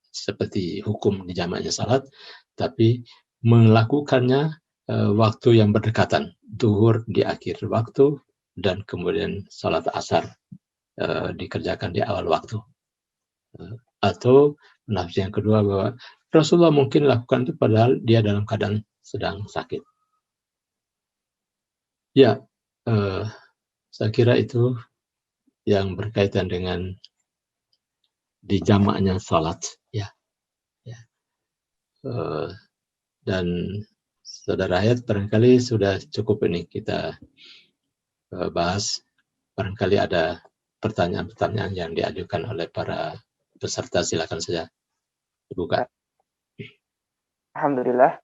seperti hukum dijamaknya salat, tapi melakukannya waktu yang berdekatan, zuhur di akhir waktu dan kemudian salat asar dikerjakan di awal waktu. Atau penafsir yang kedua bahwa Rasulullah mungkin lakukan itu padahal dia dalam keadaan sedang sakit. Ya, saya kira itu yang berkaitan dengan dijamaknya salat, ya. Dan saudara Hayat, barangkali sudah cukup ini kita bahas. Barangkali ada pertanyaan-pertanyaan yang diajukan oleh para peserta, silakan saja dibuka. Alhamdulillah.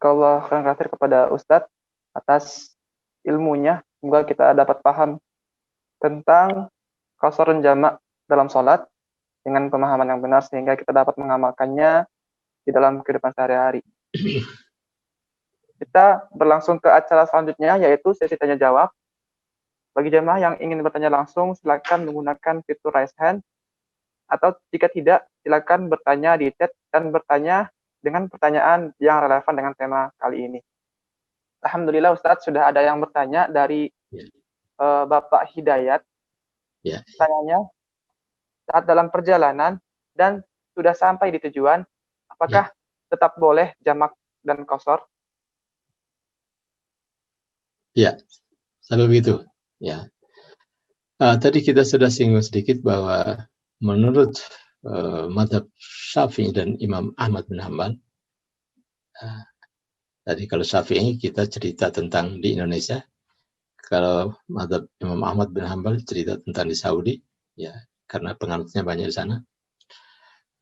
Allah akan kasih kepada Ustadz atas ilmunya. Semoga kita dapat paham tentang qasar dan jamak dalam sholat dengan pemahaman yang benar sehingga kita dapat mengamalkannya di dalam kehidupan sehari-hari. Kita berlangsung ke acara selanjutnya, yaitu sesi tanya jawab. Bagi jemaah yang ingin bertanya langsung, silakan menggunakan fitur raise hand, atau jika tidak, silakan bertanya di chat dan bertanya dengan pertanyaan yang relevan dengan tema kali ini. Alhamdulillah Ustadz, sudah ada yang bertanya dari Bapak Hidayat. Tanyanya, saat dalam perjalanan dan sudah sampai di tujuan, apakah tetap boleh jamak dan qasar? Ya, sampai begitu. Ya, tadi kita sudah singgung sedikit bahwa menurut mazhab Syafi'i dan Imam Ahmad bin Hanbal, tadi kalau Syafi'i kita cerita tentang di Indonesia, kalau mazhab Imam Ahmad bin Hanbal cerita tentang di Saudi, ya, karena penganutnya banyak di sana.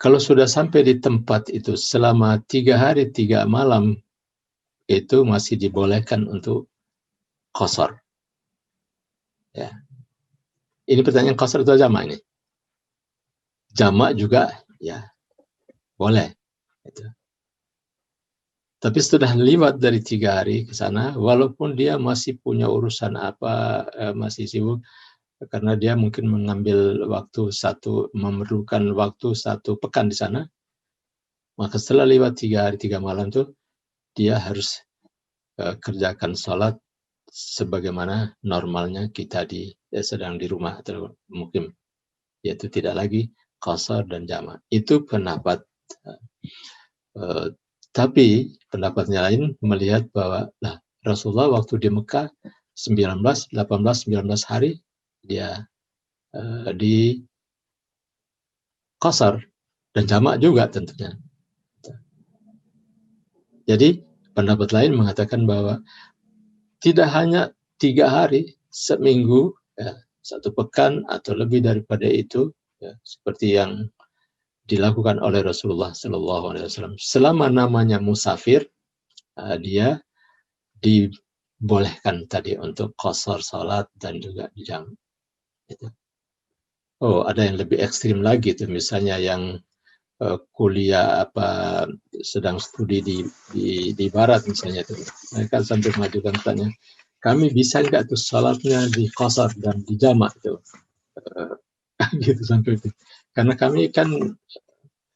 Kalau sudah sampai di tempat itu selama 3 hari 3 malam, itu masih dibolehkan untuk qasar. Ya. Ini pertanyaan qasar atau jamak ini? Jamak juga, ya, boleh. Itu. Tapi sudah lewat dari 3 hari ke sana, walaupun dia masih punya urusan apa, masih sibuk, karena dia mungkin mengambil waktu memerlukan waktu 1 pekan di sana, maka setelah lewat 3 hari 3 malam itu, dia harus kerjakan sholat sebagaimana normalnya kita sedang di rumah atau mukim, yaitu tidak lagi qasar dan jamak. Itu pendapat. Tapi pendapatnya lain melihat bahwa Rasulullah waktu di Mekah 18, 19 hari dia di qasar dan jamak juga tentunya. Jadi pendapat lain mengatakan bahwa tidak hanya 3 hari, seminggu, ya, 1 pekan atau lebih daripada itu, ya, seperti yang dilakukan oleh Rasulullah SAW. Selama namanya musafir, dia dibolehkan tadi untuk qasar salat dan juga dijam. Gitu. Oh, ada yang lebih ekstrim lagi tuh, misalnya yang kuliah sedang studi di barat misalnya itu. Mereka sampai mengajukan tanya, kami bisa nggak tuh salatnya di qasar dan di jamak itu. Gitu sampai itu. Karena kami kan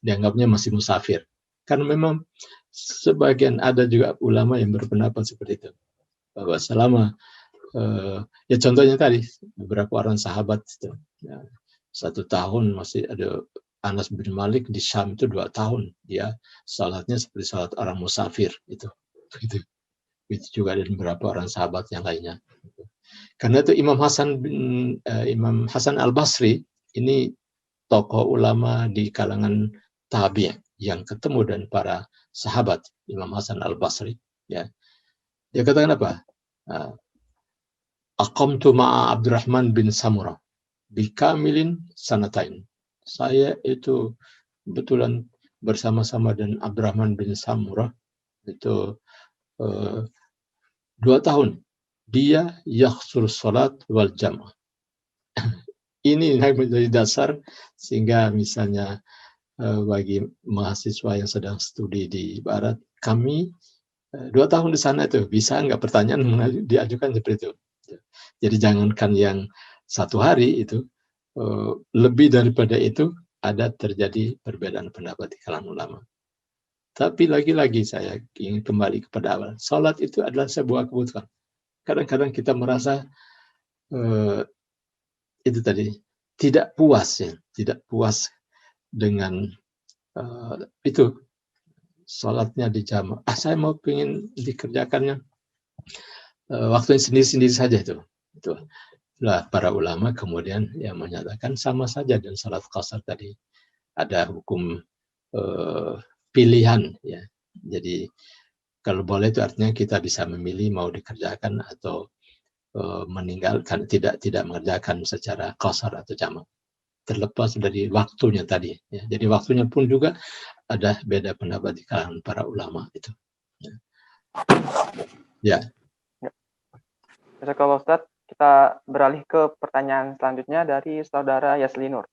dianggapnya masih musafir. Karena memang sebagian ada juga ulama yang berpendapat seperti itu. Bahwa selama ya contohnya tadi beberapa orang sahabat itu, ya, 1 tahun masih ada Anas bin Malik di Syam itu 2 tahun dia salatnya seperti salat orang musafir itu juga ada beberapa orang sahabat yang lainnya. Karena itu Imam Hasan Al-Basri ini tokoh ulama di kalangan tabi' yang ketemu dan para sahabat. Imam Hasan Al-Basri, ya, dia katakan apa? Aqamtu ma'a Abdurrahman bin Samurah bikamilin sanatain. Saya itu kebetulan bersama-sama dengan Abdurrahman bin Samurah itu 2 tahun. Dia yakhsul salat wal jamaah. Ini yang menjadi dasar sehingga misalnya bagi mahasiswa yang sedang studi di barat, kami 2 tahun di sana itu bisa nggak, pertanyaan diajukan seperti itu. Jadi jangankan yang 1 hari itu, lebih daripada itu ada terjadi perbedaan pendapat di kalangan ulama. Tapi lagi-lagi saya ingin kembali kepada awal. Salat itu adalah sebuah kebutuhan. Kadang-kadang kita merasa itu tadi tidak puas dengan itu salatnya di jamak. Saya mau ingin dikerjakannya waktu sendiri-sendiri saja itu. Itulah para ulama kemudian yang menyatakan sama saja dengan salat qasar tadi. Ada hukum pilihan, ya. Jadi kalau boleh itu artinya kita bisa memilih mau dikerjakan atau meninggalkan, tidak mengerjakan secara qasar atau jamak. Terlepas dari waktunya tadi, ya. Jadi waktunya pun juga ada beda pendapat di kalangan para ulama itu. Ya. Jazakallah Ustaz. Kita beralih ke pertanyaan selanjutnya dari saudara Yaslinur.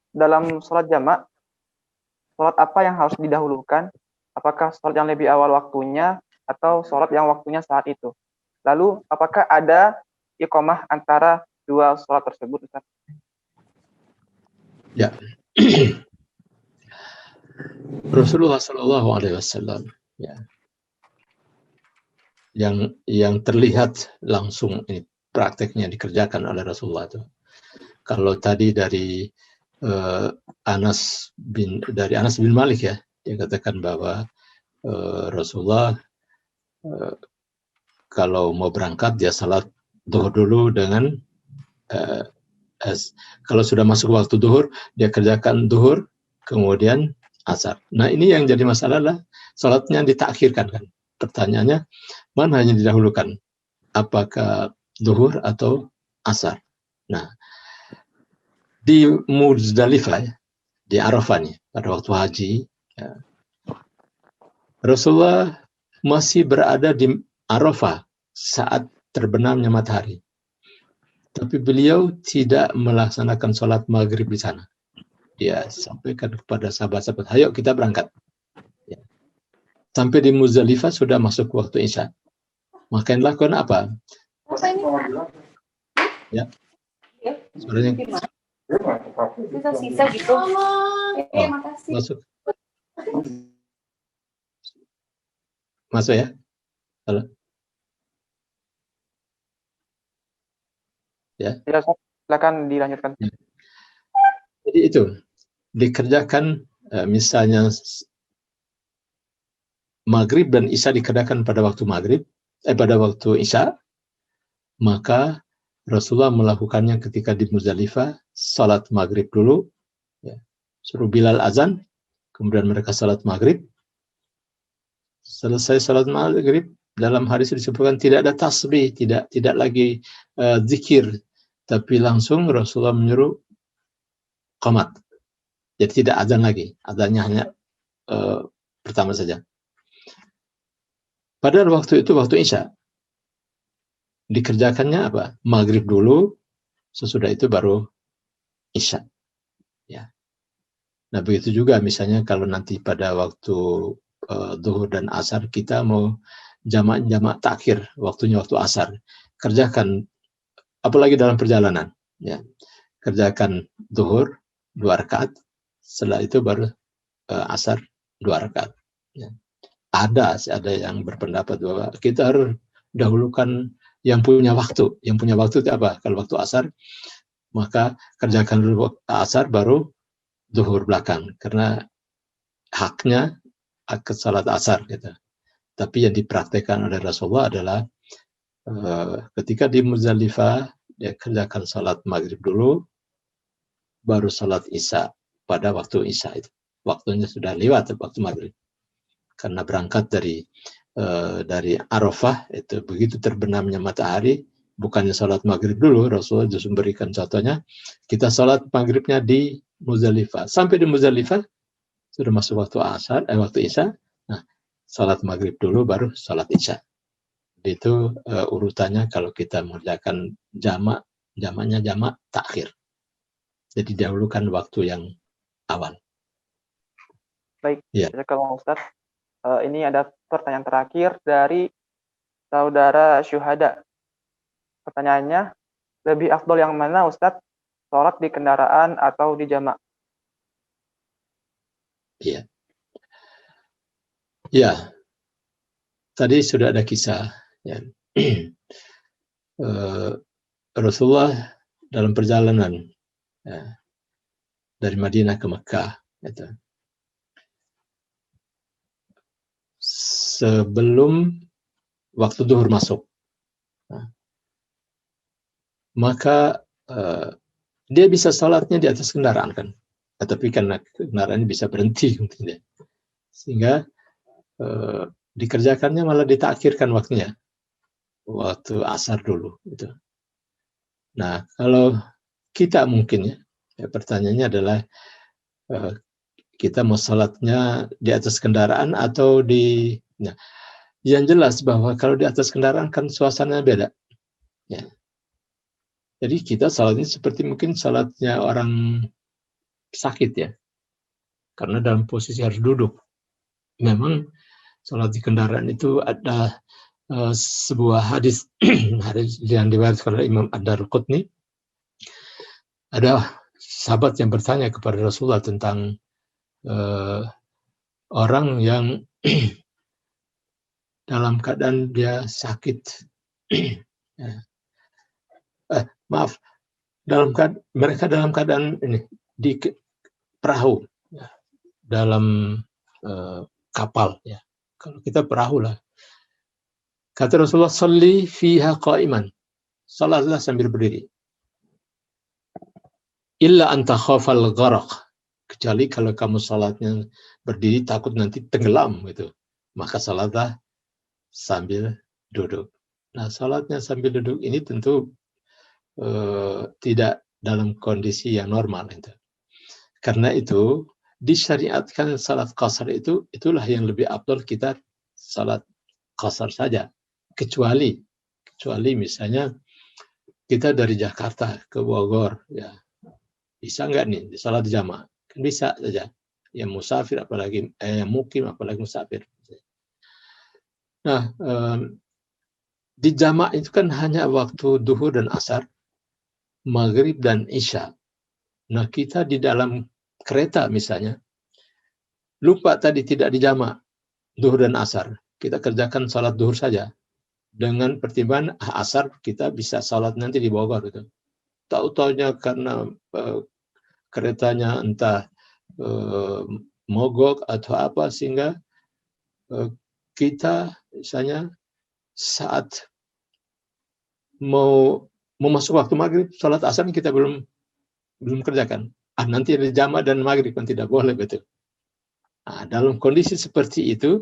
Dalam sholat jamak, sholat apa yang harus didahulukan? Apakah sholat yang lebih awal waktunya atau sholat yang waktunya saat itu? Lalu, apakah ada iqamah antara 2 sholat tersebut, Ustaz? Ya. Rasulullah SAW, ya, yang terlihat langsung ini prakteknya dikerjakan oleh Rasulullah itu. Kalau tadi dari Anas bin Malik, ya, dia katakan bahwa Rasulullah kalau mau berangkat dia salat zuhur dulu dengan kalau sudah masuk waktu zuhur dia kerjakan zuhur kemudian asar. Nah, ini yang jadi masalah adalah salatnya ditakhirkan kan. Pertanyaannya, mana yang didahulukan? Apakah zuhur atau asar? Nah, di Muzdalifah, ya, di Arafah nih, pada waktu haji, ya, Rasulullah masih berada di Arafah saat terbenamnya matahari. Tapi beliau tidak melaksanakan sholat maghrib di sana. Dia sampaikan kepada sahabat-sahabat, ayo kita berangkat. Ya. Sampai di Muzdalifah sudah masuk waktu Isya. Maka yang dilakukan apa? Ya. Suaranya. Sisa gitu. Masuk. Masuk ya. Halo. Ya. Ya, silakan dilanjutkan. Ya. Jadi itu dikerjakan misalnya maghrib dan isya dikerjakan pada waktu maghrib, pada waktu isya, maka Rasulullah melakukannya ketika di Muzdalifah, salat maghrib dulu, ya, suruh Bilal azan, kemudian mereka salat maghrib. Selesai salat maghrib, dalam hadis disebutkan tidak ada tasbih, tidak lagi zikir, tapi langsung Rasulullah menyuruh qamat. Jadi tidak azan lagi, azannya hanya pertama saja. Pada waktu itu, waktu isya, dikerjakannya apa? Maghrib dulu, sesudah itu baru isya. Ya. Nah begitu juga misalnya kalau nanti pada waktu zuhur dan asar kita mau jamak takhir, waktunya waktu asar, kerjakan, apalagi dalam perjalanan, ya, kerjakan zuhur 2 rakaat, setelah itu baru asar 2 rakaat. Ya. Ada yang berpendapat bahwa kita harus dahulukan yang punya waktu. Yang punya waktu itu apa? Kalau waktu asar, maka kerjakan dulu asar baru zuhur belakang, karena haknya ke salat asar gitu. Tapi yang dipraktekkan oleh Rasulullah adalah ketika di Muzdalifah dia kerjakan salat maghrib dulu, baru salat isya pada waktu isya itu. Waktunya sudah lewat waktu maghrib. Karena berangkat dari Arafah itu begitu terbenamnya matahari, bukannya salat maghrib dulu, Rasulullah justru memberikan contohnya, kita salat maghribnya di Muzdalifah. Sampai di Muzdalifah sudah masuk waktu asar, waktu isya. Nah, salat maghrib dulu baru salat isya. Itu urutannya kalau kita mengerjakan jamaknya jamak takhir. Jadi dahulukan waktu yang awal. Baik, ya. Kalau Ustaz, ini ada pertanyaan terakhir dari saudara Syuhada. Pertanyaannya, lebih afdol yang mana Ustaz? Sholat di kendaraan atau di jamak? Iya. Ya, tadi sudah ada kisah. Ya. Rasulullah dalam perjalanan ya, dari Madinah ke Mekah, gitu. Sebelum waktu zuhur masuk, nah, maka dia bisa sholatnya di atas kendaraan kan, tapi karena kendaraannya bisa berhenti mungkin ya, sehingga dikerjakannya malah ditakhirkan waktunya, waktu asar dulu gitu. Nah kalau kita mungkin ya pertanyaannya adalah kita mau sholatnya di atas kendaraan atau di, nah, yang jelas bahwa kalau di atas kendaraan kan suasananya beda ya. Jadi kita sholatnya seperti mungkin sholatnya orang sakit ya, karena dalam posisi harus duduk. Memang sholat di kendaraan itu ada sebuah hadis hadis yang diriwayatkan oleh Imam Ad-Darqutni. Ada sahabat yang bertanya kepada Rasulullah tentang orang yang dalam keadaan dia sakit. Maaf, mereka dalam keadaan ini di perahu, ya, dalam kapal ya. Kalau kita perahu lah. Kata Rasulullah, "Shalli fiha qa'iman." Salatlah sambil berdiri. Illa anta khafal gharaq. Kecuali kalau kamu salatnya berdiri takut nanti tenggelam gitu. Maka salatlah sambil duduk. Nah, salatnya sambil duduk ini tentu tidak dalam kondisi yang normal itu. Karena itu disyariatkan salat qasar itulah yang lebih afdal kita salat qasar saja. Kecuali misalnya kita dari Jakarta ke Bogor, ya bisa nggak nih salat jamaah? Kan bisa saja. Yang musafir apalagi yang mukim apalagi musafir. Nah, di jamaah itu kan hanya waktu duhur dan asar, maghrib dan isya. Nah, kita di dalam kereta misalnya, lupa tadi tidak dijamak duhur dan asar. Kita kerjakan salat duhur saja. Dengan pertimbangan asar kita bisa salat nanti di Bogor itu. Tahu-taunya karena keretanya entah mogok atau apa sehingga kita misalnya saat mau masuk waktu maghrib salat asar kita belum kerjakan. Nanti ada jamaah dan maghrib kan tidak boleh betul. Nah, dalam kondisi seperti itu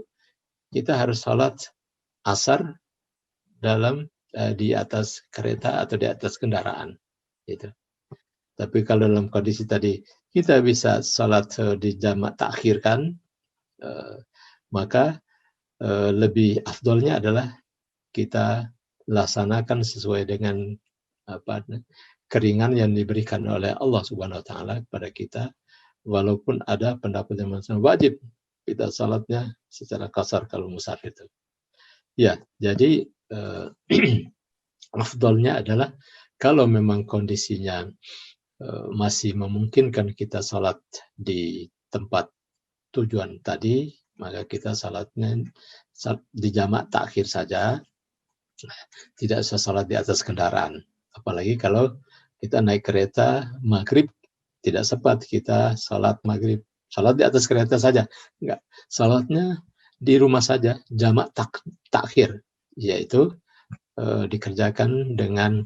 kita harus salat asar di atas kereta atau di atas kendaraan gitu. Tapi kalau dalam kondisi tadi kita bisa salat di jamak takhirkan, maka lebih afdolnya adalah kita laksanakan sesuai dengan keringan yang diberikan oleh Allah Subhanahu wa taala kepada kita, walaupun ada pendapat yang mengatakan wajib kita salatnya secara kasar kalau musafir itu. Ya, jadi afdolnya adalah kalau memang kondisinya masih memungkinkan kita salat di tempat tujuan tadi, maka kita salatnya di jamak takhir saja, tidak usah salat di atas kendaraan. Apalagi kalau kita naik kereta maghrib, tidak sempat kita salat maghrib, salat di atas kereta saja, enggak, salatnya di rumah saja, jamak takhir, yaitu dikerjakan dengan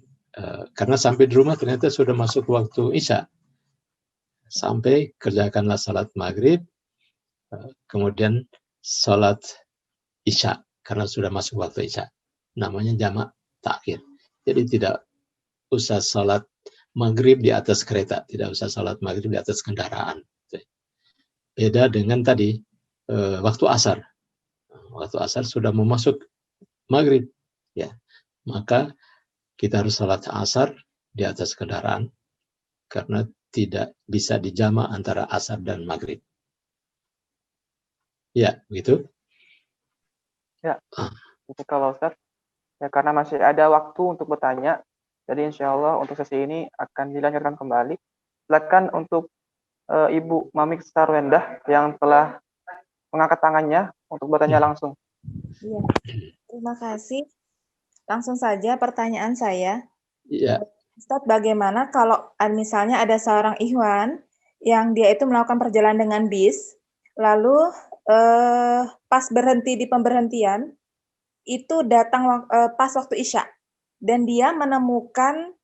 karena sampai di rumah ternyata sudah masuk waktu isya, sampai kerjakanlah salat maghrib, kemudian salat isya karena sudah masuk waktu isya, namanya jamak takhir. Jadi tidak usah salat maghrib di atas kereta, tidak usah salat maghrib di atas kendaraan. Beda dengan tadi waktu asar. Waktu asar sudah mau masuk maghrib, ya, maka kita harus salat asar di atas kendaraan karena tidak bisa dijamak antara asar dan maghrib. Ya, begitu. Ya, itu kalau Ustaz. Ya, karena masih ada waktu untuk bertanya, jadi insya Allah untuk sesi ini akan dilanjutkan kembali. Silakan untuk Ibu Mamik Sarwendah yang telah mengangkat tangannya untuk bertanya langsung. Iya, terima kasih. Langsung saja pertanyaan saya. Iya. Ustadz, bagaimana kalau misalnya ada seorang ikhwan yang dia itu melakukan perjalanan dengan bis, lalu pas berhenti di pemberhentian, itu datang pas waktu Isya, dan dia menemukan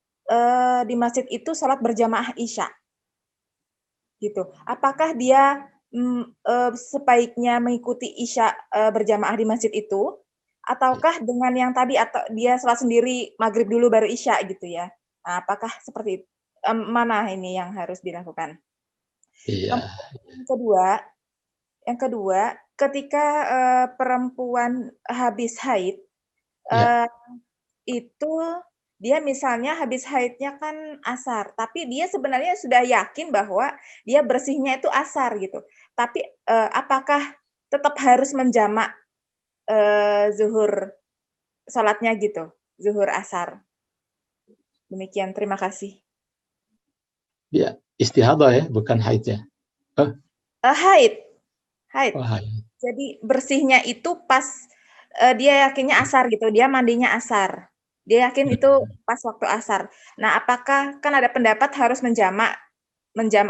di masjid itu sholat berjamaah Isya. Gitu. Apakah dia sebaiknya mengikuti Isya berjamaah di masjid itu, ataukah dengan yang tadi atau dia sholat sendiri maghrib dulu baru Isya gitu ya? Nah, apakah seperti itu? Mana ini yang harus dilakukan? Iya. Yang kedua, ketika perempuan habis haid, itu dia misalnya habis haidnya kan asar, tapi dia sebenarnya sudah yakin bahwa dia bersihnya itu asar gitu. Tapi apakah tetap harus menjamak zuhur sholatnya gitu, zuhur asar? Demikian, terima kasih. Ya, istihadah ya, bukan haid ya? Haid. Oh, haid. Jadi bersihnya itu pas dia yakinnya asar gitu, dia mandinya asar. Dia yakin itu pas waktu asar. Nah, apakah kan ada pendapat harus menjamak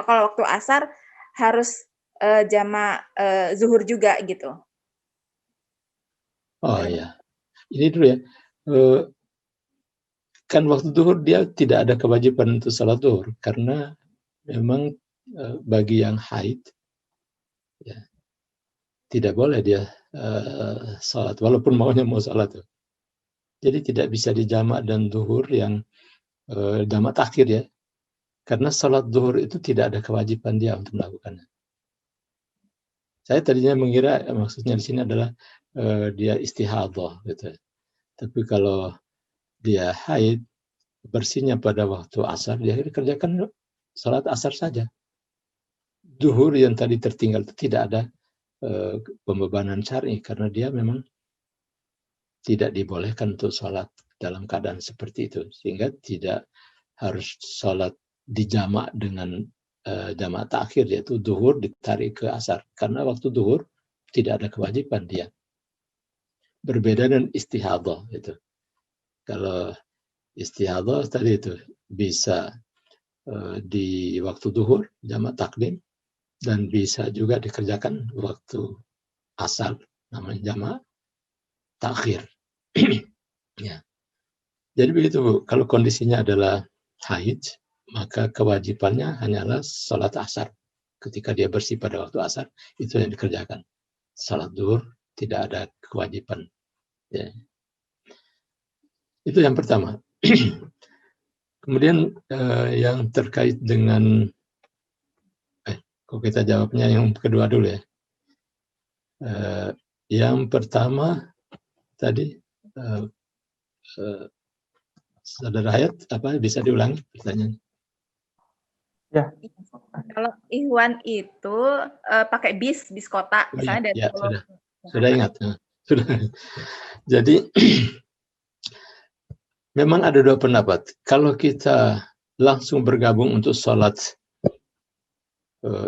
kalau waktu asar harus jamak zuhur juga gitu. Oh ya, ini dulu ya. Kan waktu zuhur dia tidak ada kewajiban untuk salat zuhur karena memang bagi yang haid ya tidak boleh dia salat walaupun maunya mau salat. Jadi tidak bisa dijamak dan zuhur yang jamak takhir ya. Karena sholat zuhur itu tidak ada kewajiban dia untuk melakukannya. Saya tadinya mengira maksudnya di sini adalah dia istihadhah gitu. Tapi kalau dia haid, bersihnya pada waktu asar, dia kerjakan sholat asar saja. Zuhur yang tadi tertinggal itu tidak ada pembebanan syar'i karena dia memang tidak dibolehkan untuk sholat dalam keadaan seperti itu, sehingga tidak harus sholat dijamak dengan jamak takhir, yaitu zuhur ditarik ke asar, karena waktu zuhur tidak ada kewajiban dia. Berbeda dengan istihadhah itu. Kalau istihadhah tadi itu bisa di waktu zuhur jamak takdim, dan bisa juga dikerjakan waktu asar, namanya jamak takhir. Ya. Jadi begitu Bu, kalau kondisinya adalah haid, maka kewajibannya hanyalah sholat asar. Ketika dia bersih pada waktu asar, itu yang dikerjakan. Salat zuhur tidak ada kewajiban. Ya. Itu yang pertama. Kemudian yang terkait dengan, kok kita jawabnya yang kedua dulu ya. Yang pertama tadi, Saudara Hayat, apa bisa diulangi pertanyaannya? Ya. Kalau Ikhwan itu pakai bis kota, misalnya dari Solo. Sudah ingat. Sudah. Jadi memang ada dua pendapat. Kalau kita langsung bergabung untuk sholat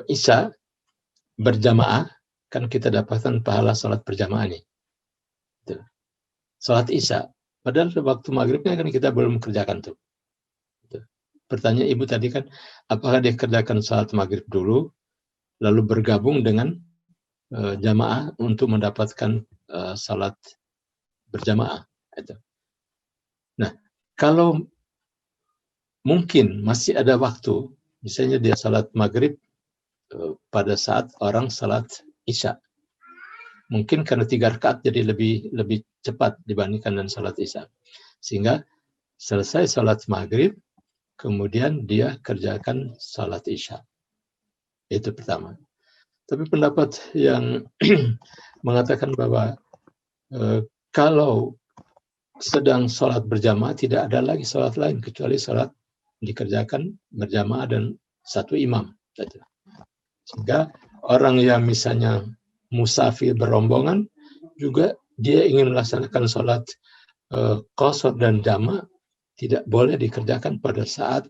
Isya berjamaah, kan kita dapatkan pahala sholat berjamaah ini. Sholat Isya. Padahal waktu maghribnya kan kita belum kerjakan tuh. Pertanyaan Ibu tadi kan, apakah dia kerjakan sholat maghrib dulu, lalu bergabung dengan jamaah untuk mendapatkan sholat berjamaah. Nah, kalau mungkin masih ada waktu, misalnya dia sholat maghrib pada saat orang sholat Isya. Mungkin karena 3 rakaat jadi lebih cepat dibandingkan dengan sholat Isya. Sehingga selesai sholat maghrib, kemudian dia kerjakan sholat Isya. Itu pertama. Tapi pendapat yang mengatakan bahwa kalau sedang sholat berjamaah tidak ada lagi sholat lain kecuali sholat dikerjakan berjamaah dan satu imam. Sehingga orang yang misalnya musafir berombongan juga dia ingin melaksanakan sholat qashar dan jama' tidak boleh dikerjakan pada saat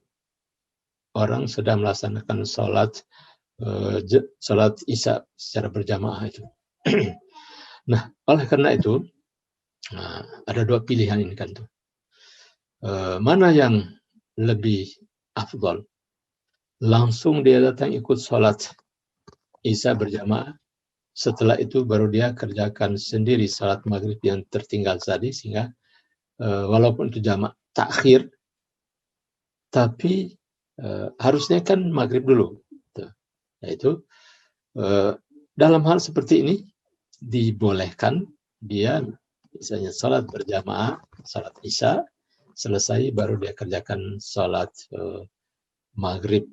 orang sedang melaksanakan sholat Isya secara berjamaah itu. Nah, oleh karena itu ada dua pilihan ini kan tuh. Mana yang lebih afdal? Langsung dia datang ikut sholat Isya berjamaah, setelah itu baru dia kerjakan sendiri sholat maghrib yang tertinggal tadi, sehingga walaupun itu jamak takhir, tapi harusnya kan maghrib dulu. Yaitu dalam hal seperti ini dibolehkan dia misalnya sholat berjamaah, sholat Isya, selesai baru dia kerjakan sholat maghrib.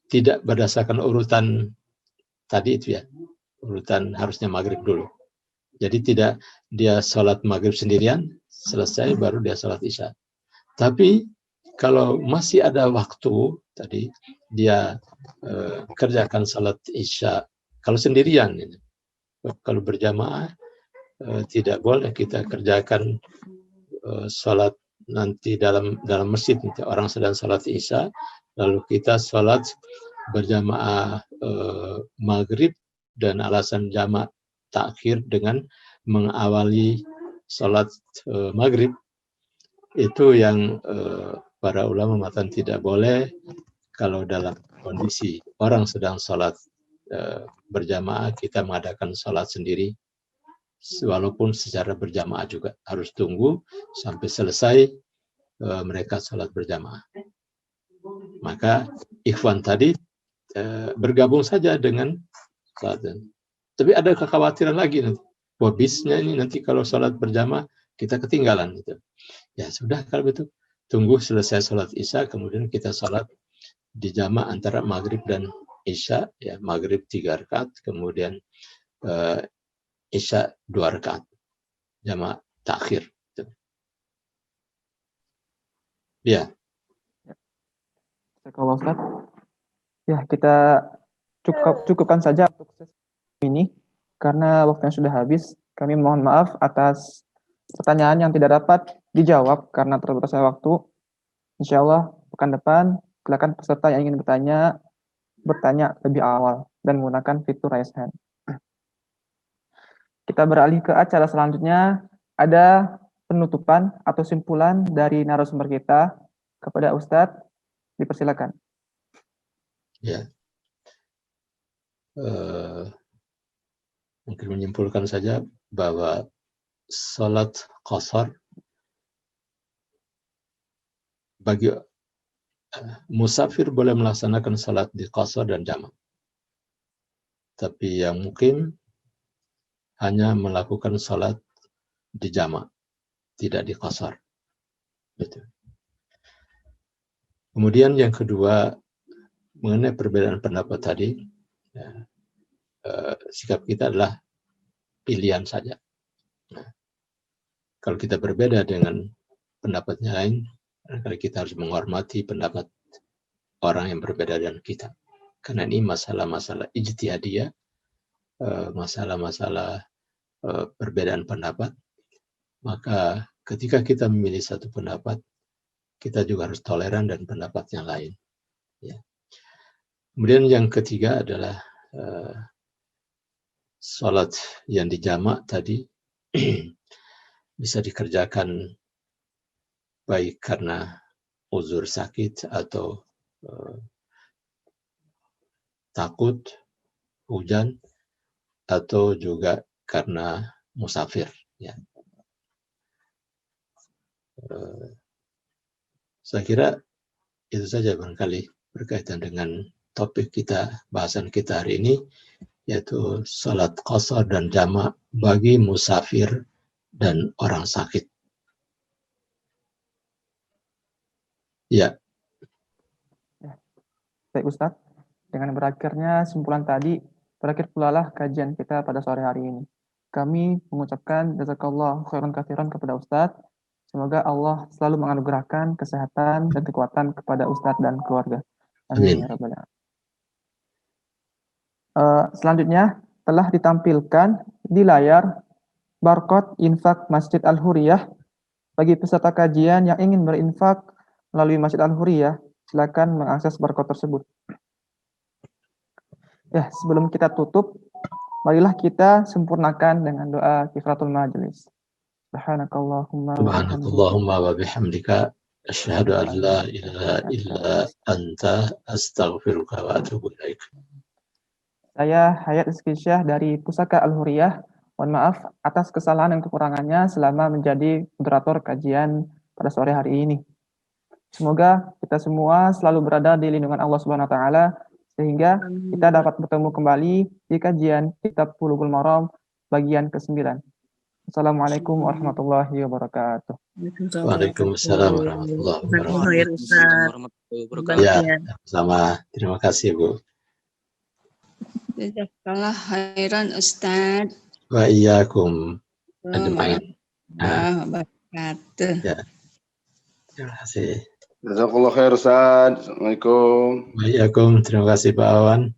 Tidak berdasarkan urutan tadi itu ya, urutan harusnya maghrib dulu. Jadi tidak dia sholat maghrib sendirian, selesai baru dia sholat Isya. Tapi kalau masih ada waktu tadi, dia kerjakan sholat Isya kalau sendirian. Kalau berjamaah tidak boleh kita kerjakan sholat nanti dalam masjid. Orang sedang sholat Isya, lalu kita sholat berjamaah maghrib dan alasan jamak takhir dengan mengawali sholat maghrib, itu yang para ulama mengatakan tidak boleh kalau dalam kondisi orang sedang sholat berjamaah kita mengadakan sholat sendiri, walaupun secara berjamaah juga harus tunggu sampai selesai mereka sholat berjamaah. Maka ikhwan tadi bergabung saja dengan sholat. Tapi ada kekhawatiran lagi nanti. Wah, bisnya ini nanti kalau sholat berjamaah kita ketinggalan gitu. Ya sudah kalau begitu tunggu selesai sholat isya, kemudian kita sholat di jamak antara maghrib dan isya, ya maghrib 3 rakaat, kemudian isya 2 rakaat, jamak takhir. Ya. Kalau Ustaz, ya kita cukupkan saja untuk sesi ini karena waktunya sudah habis. Kami mohon maaf atas pertanyaan yang tidak dapat dijawab karena terbatasnya waktu. Insya Allah pekan depan silakan peserta yang ingin bertanya lebih awal dan menggunakan fitur raise hand. Kita beralih ke acara selanjutnya. Ada penutupan atau simpulan dari narasumber kita kepada Ustadz. Dipersilakan. Ya. Mungkin menyimpulkan saja bahwa salat qasar bagi musafir boleh melaksanakan salat di qasar dan jamak. Tapi yang mukim hanya melakukan salat di jamak, tidak di qasar. Gitu. Kemudian yang kedua, mengenai perbedaan pendapat tadi, ya, sikap kita adalah pilihan saja. Nah, kalau kita berbeda dengan pendapatnya lain, kita harus menghormati pendapat orang yang berbeda dengan kita. Karena ini masalah-masalah ijtihadiyah, masalah-masalah perbedaan pendapat. Maka ketika kita memilih satu pendapat, kita juga harus toleran dan pendapat yang lain. Ya. Kemudian yang ketiga adalah salat yang dijamak tadi bisa dikerjakan baik karena uzur sakit atau takut hujan atau juga karena musafir. Ya. Saya kira itu saja barangkali berkaitan dengan topik kita, bahasan kita hari ini, yaitu salat qasar dan jamak bagi musafir dan orang sakit. Ya. Baik Ustadz, dengan berakhirnya simpulan tadi, berakhir pula lah kajian kita pada sore hari ini. Kami mengucapkan jazakallah khairan katsiran kepada Ustadz. Semoga Allah selalu menganugerahkan kesehatan dan kekuatan kepada Ustadz dan keluarga. Amin. Ya Rabbal Alamin. Selanjutnya telah ditampilkan di layar barcode infak Masjid Al-Huriyah. Bagi peserta kajian yang ingin berinfak melalui Masjid Al-Huriyah, silakan mengakses barcode tersebut. Ya, sebelum kita tutup, marilah kita sempurnakan dengan doa kifaratul majelis. Subhanakallahumma wa bihamdika asyhadu an la ilaha illa anta astaghfiruka wa atubu ilaik. Saya Hayat Rizky-Syah dari Pusaka Al-Huriyah. Mohon maaf atas kesalahan dan kekurangannya selama menjadi moderator kajian pada sore hari ini. Semoga kita semua selalu berada di lindungan Allah Subhanahu wa taala sehingga kita dapat bertemu kembali di kajian Kitab Bulughul Maram bagian ke-9. Assalamualaikum warahmatullahi wabarakatuh. Waalaikumsalam warahmatullahi wabarakatuh. Ya, sama. Terima kasih, Bu. Jazakallah khairan Ustaz. Wa iyyakum ajma'in. Ya. Terima kasih. Jazakallah khair Ustaz. Assalamualaikum. Wa iyyakum. Terima kasih Pak Awan.